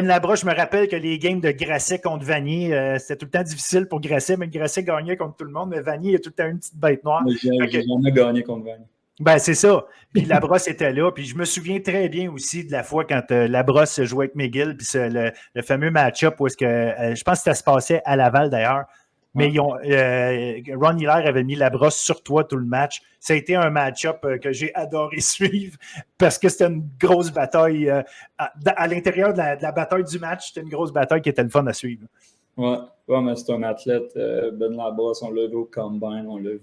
S1: Labrosse, je me rappelle que les games de Grasset contre Vanier, c'était tout le temps difficile pour Grasset, mais Grasset gagnait contre tout le monde, mais Vanier, il a tout le temps une petite bête noire.
S2: J'ai jamais gagné contre Vanier.
S1: C'est ça. Puis Labrosse était là. Puis je me souviens très bien aussi de la fois quand Labrosse jouait avec McGill, puis le fameux match-up où est-ce que je pense que ça se passait à Laval d'ailleurs. Mais Ron Hiller avait mis Labrosse sur toi tout le match. Ça a été un match-up que j'ai adoré suivre parce que c'était une grosse bataille. À l'intérieur de la bataille du match, c'était une grosse bataille qui était le fun à suivre.
S2: Ouais, mais c'est un athlète. Ben Labrosse, on l'a vu au Combine, on l'a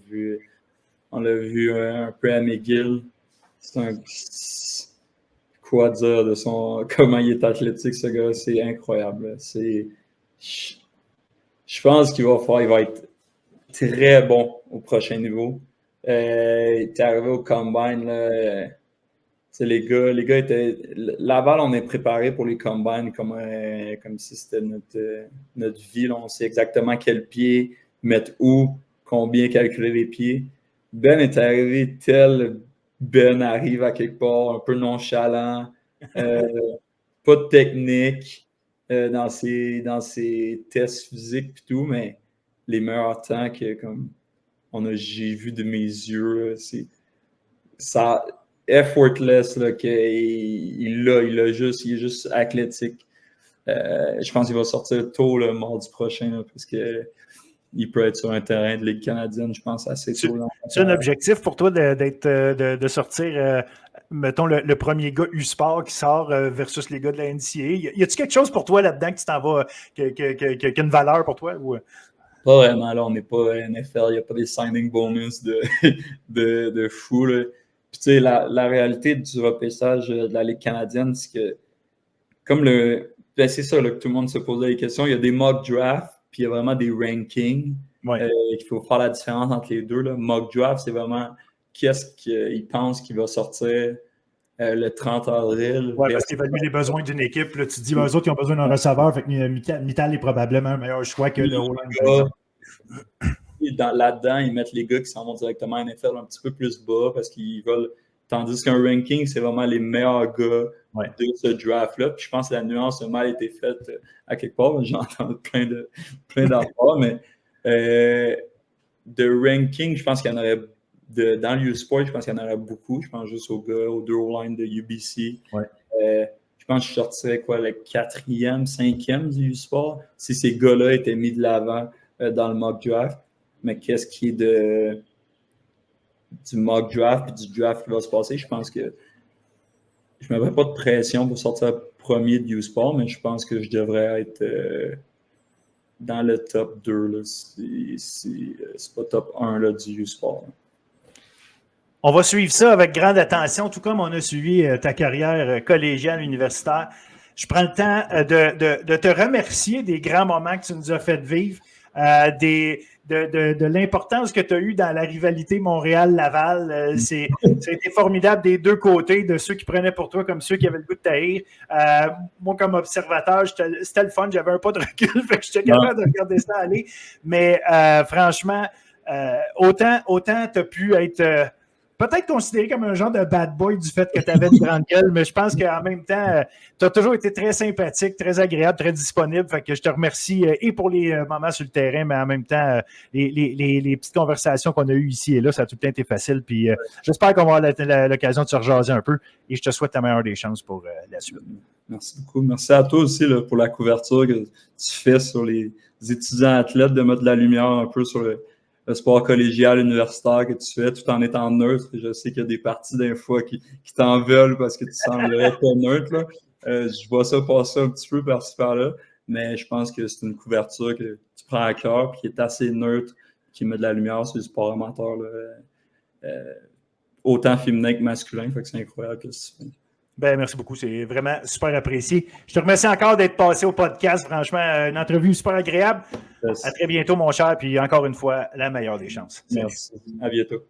S2: vu un peu à McGill. Quoi dire de comment il est athlétique, ce gars, c'est incroyable. Je pense qu'il va être très bon au prochain niveau. Il est arrivé au Combine, là, les gars étaient... Laval, on est préparé pour les Combines comme si c'était notre vie. Là. On sait exactement quel pied mettre où, combien calculer les pieds. Ben est arrivé tel Ben arrive à quelque part, un peu nonchalant, pas de technique dans ses tests physiques et tout, mais les meilleurs temps que comme j'ai vu de mes yeux, c'est ça effortless là, il est juste athlétique. Je pense qu'il va sortir tôt le mardi prochain là, parce que il peut être sur un terrain de Ligue canadienne, je pense, assez tôt.
S1: C'est un objectif pour toi de sortir, mettons, le premier gars U-Sport qui sort versus les gars de la NCAA. Y a-t-il quelque chose pour toi là-dedans que tu t'en vas, qui a une valeur pour toi? Ou...
S2: Pas vraiment, là, on n'est pas NFL, il n'y a pas des signing bonus de fou. Là. Puis, tu sais, la réalité du repêchage de la Ligue canadienne, c'est que, comme c'est ça là, que tout le monde se pose des questions, il y a des mock drafts, puis il y a vraiment des rankings.
S1: Ouais.
S2: Il faut faire la différence entre les deux. Là. Mock draft, c'est vraiment qu'est-ce qu'ils pensent qu'il va sortir le 30 avril.
S1: Oui, parce qu'évaluer les besoins d'une équipe, là, tu te dis, eux autres, ils ont besoin d'un receveur, fait que Mittal est probablement un meilleur choix que le O-line.
S2: Là-dedans, ils mettent les gars qui s'en vont directement à NFL un petit peu plus bas parce qu'ils veulent. Tandis qu'un ranking, c'est vraiment les meilleurs gars de ce draft-là. Puis je pense que la nuance a mal été faite à quelque part. J'entends plein d'affaires, mais de ranking, je pense qu'il y en aurait. Dans le U-Sport, je pense qu'il y en aurait beaucoup. Je pense juste aux gars, aux deux O-line de UBC.
S1: Ouais.
S2: Je pense que je sortirais le 4e, 5e du U-Sport si ces gars-là étaient mis de l'avant dans le mock draft. Mais qu'est-ce qui est du mock draft et du draft qui va se passer? Je pense que je ne me mets pas de pression pour sortir premier du U-Sport, mais je pense que je devrais être dans le top 2. Là, c'est pas top 1 là, du U-Sport.
S1: On va suivre ça avec grande attention, tout comme on a suivi ta carrière collégiale, universitaire. Je prends le temps de te remercier des grands moments que tu nous as fait vivre, de l'importance que tu as eue dans la rivalité Montréal-Laval. C'était formidable des deux côtés, de ceux qui prenaient pour toi comme ceux qui avaient le goût de t'haïr. Moi, comme observateur, c'était le fun, j'avais un pas de recul, fait que j'étais capable de regarder ça aller. Mais franchement, autant tu as pu être... peut-être considéré comme un genre de bad boy du fait que tu avais une grande gueule, mais je pense qu'en même temps, tu as toujours été très sympathique, très agréable, très disponible. Fait que je te remercie et pour les moments sur le terrain, mais en même temps, les petites conversations qu'on a eues ici et là, ça a tout le temps été facile. Puis j'espère qu'on va avoir l'occasion de se rejaser un peu et je te souhaite la meilleure des chances pour la suite.
S2: Merci beaucoup. Merci à toi aussi là, pour la couverture que tu fais sur les étudiants athlètes, de mettre de la lumière un peu sur le sport collégial, universitaire que tu fais, tout en étant neutre. Je sais qu'il y a des parties d'un fois qui t'en veulent parce que tu semblerais pas neutre. Là. Je vois ça passer un petit peu par-ci par-là, mais je pense que c'est une couverture que tu prends à cœur et qui est assez neutre, qui met de la lumière sur le sport amateur, là, autant féminin que masculin. Fait que c'est incroyable que tu fais.
S1: Ben, merci beaucoup, c'est vraiment super apprécié. Je te remercie encore d'être passé au podcast. Franchement, une entrevue super agréable. Merci. À très bientôt, mon cher. Puis encore une fois, la meilleure des chances.
S2: Merci. À bientôt.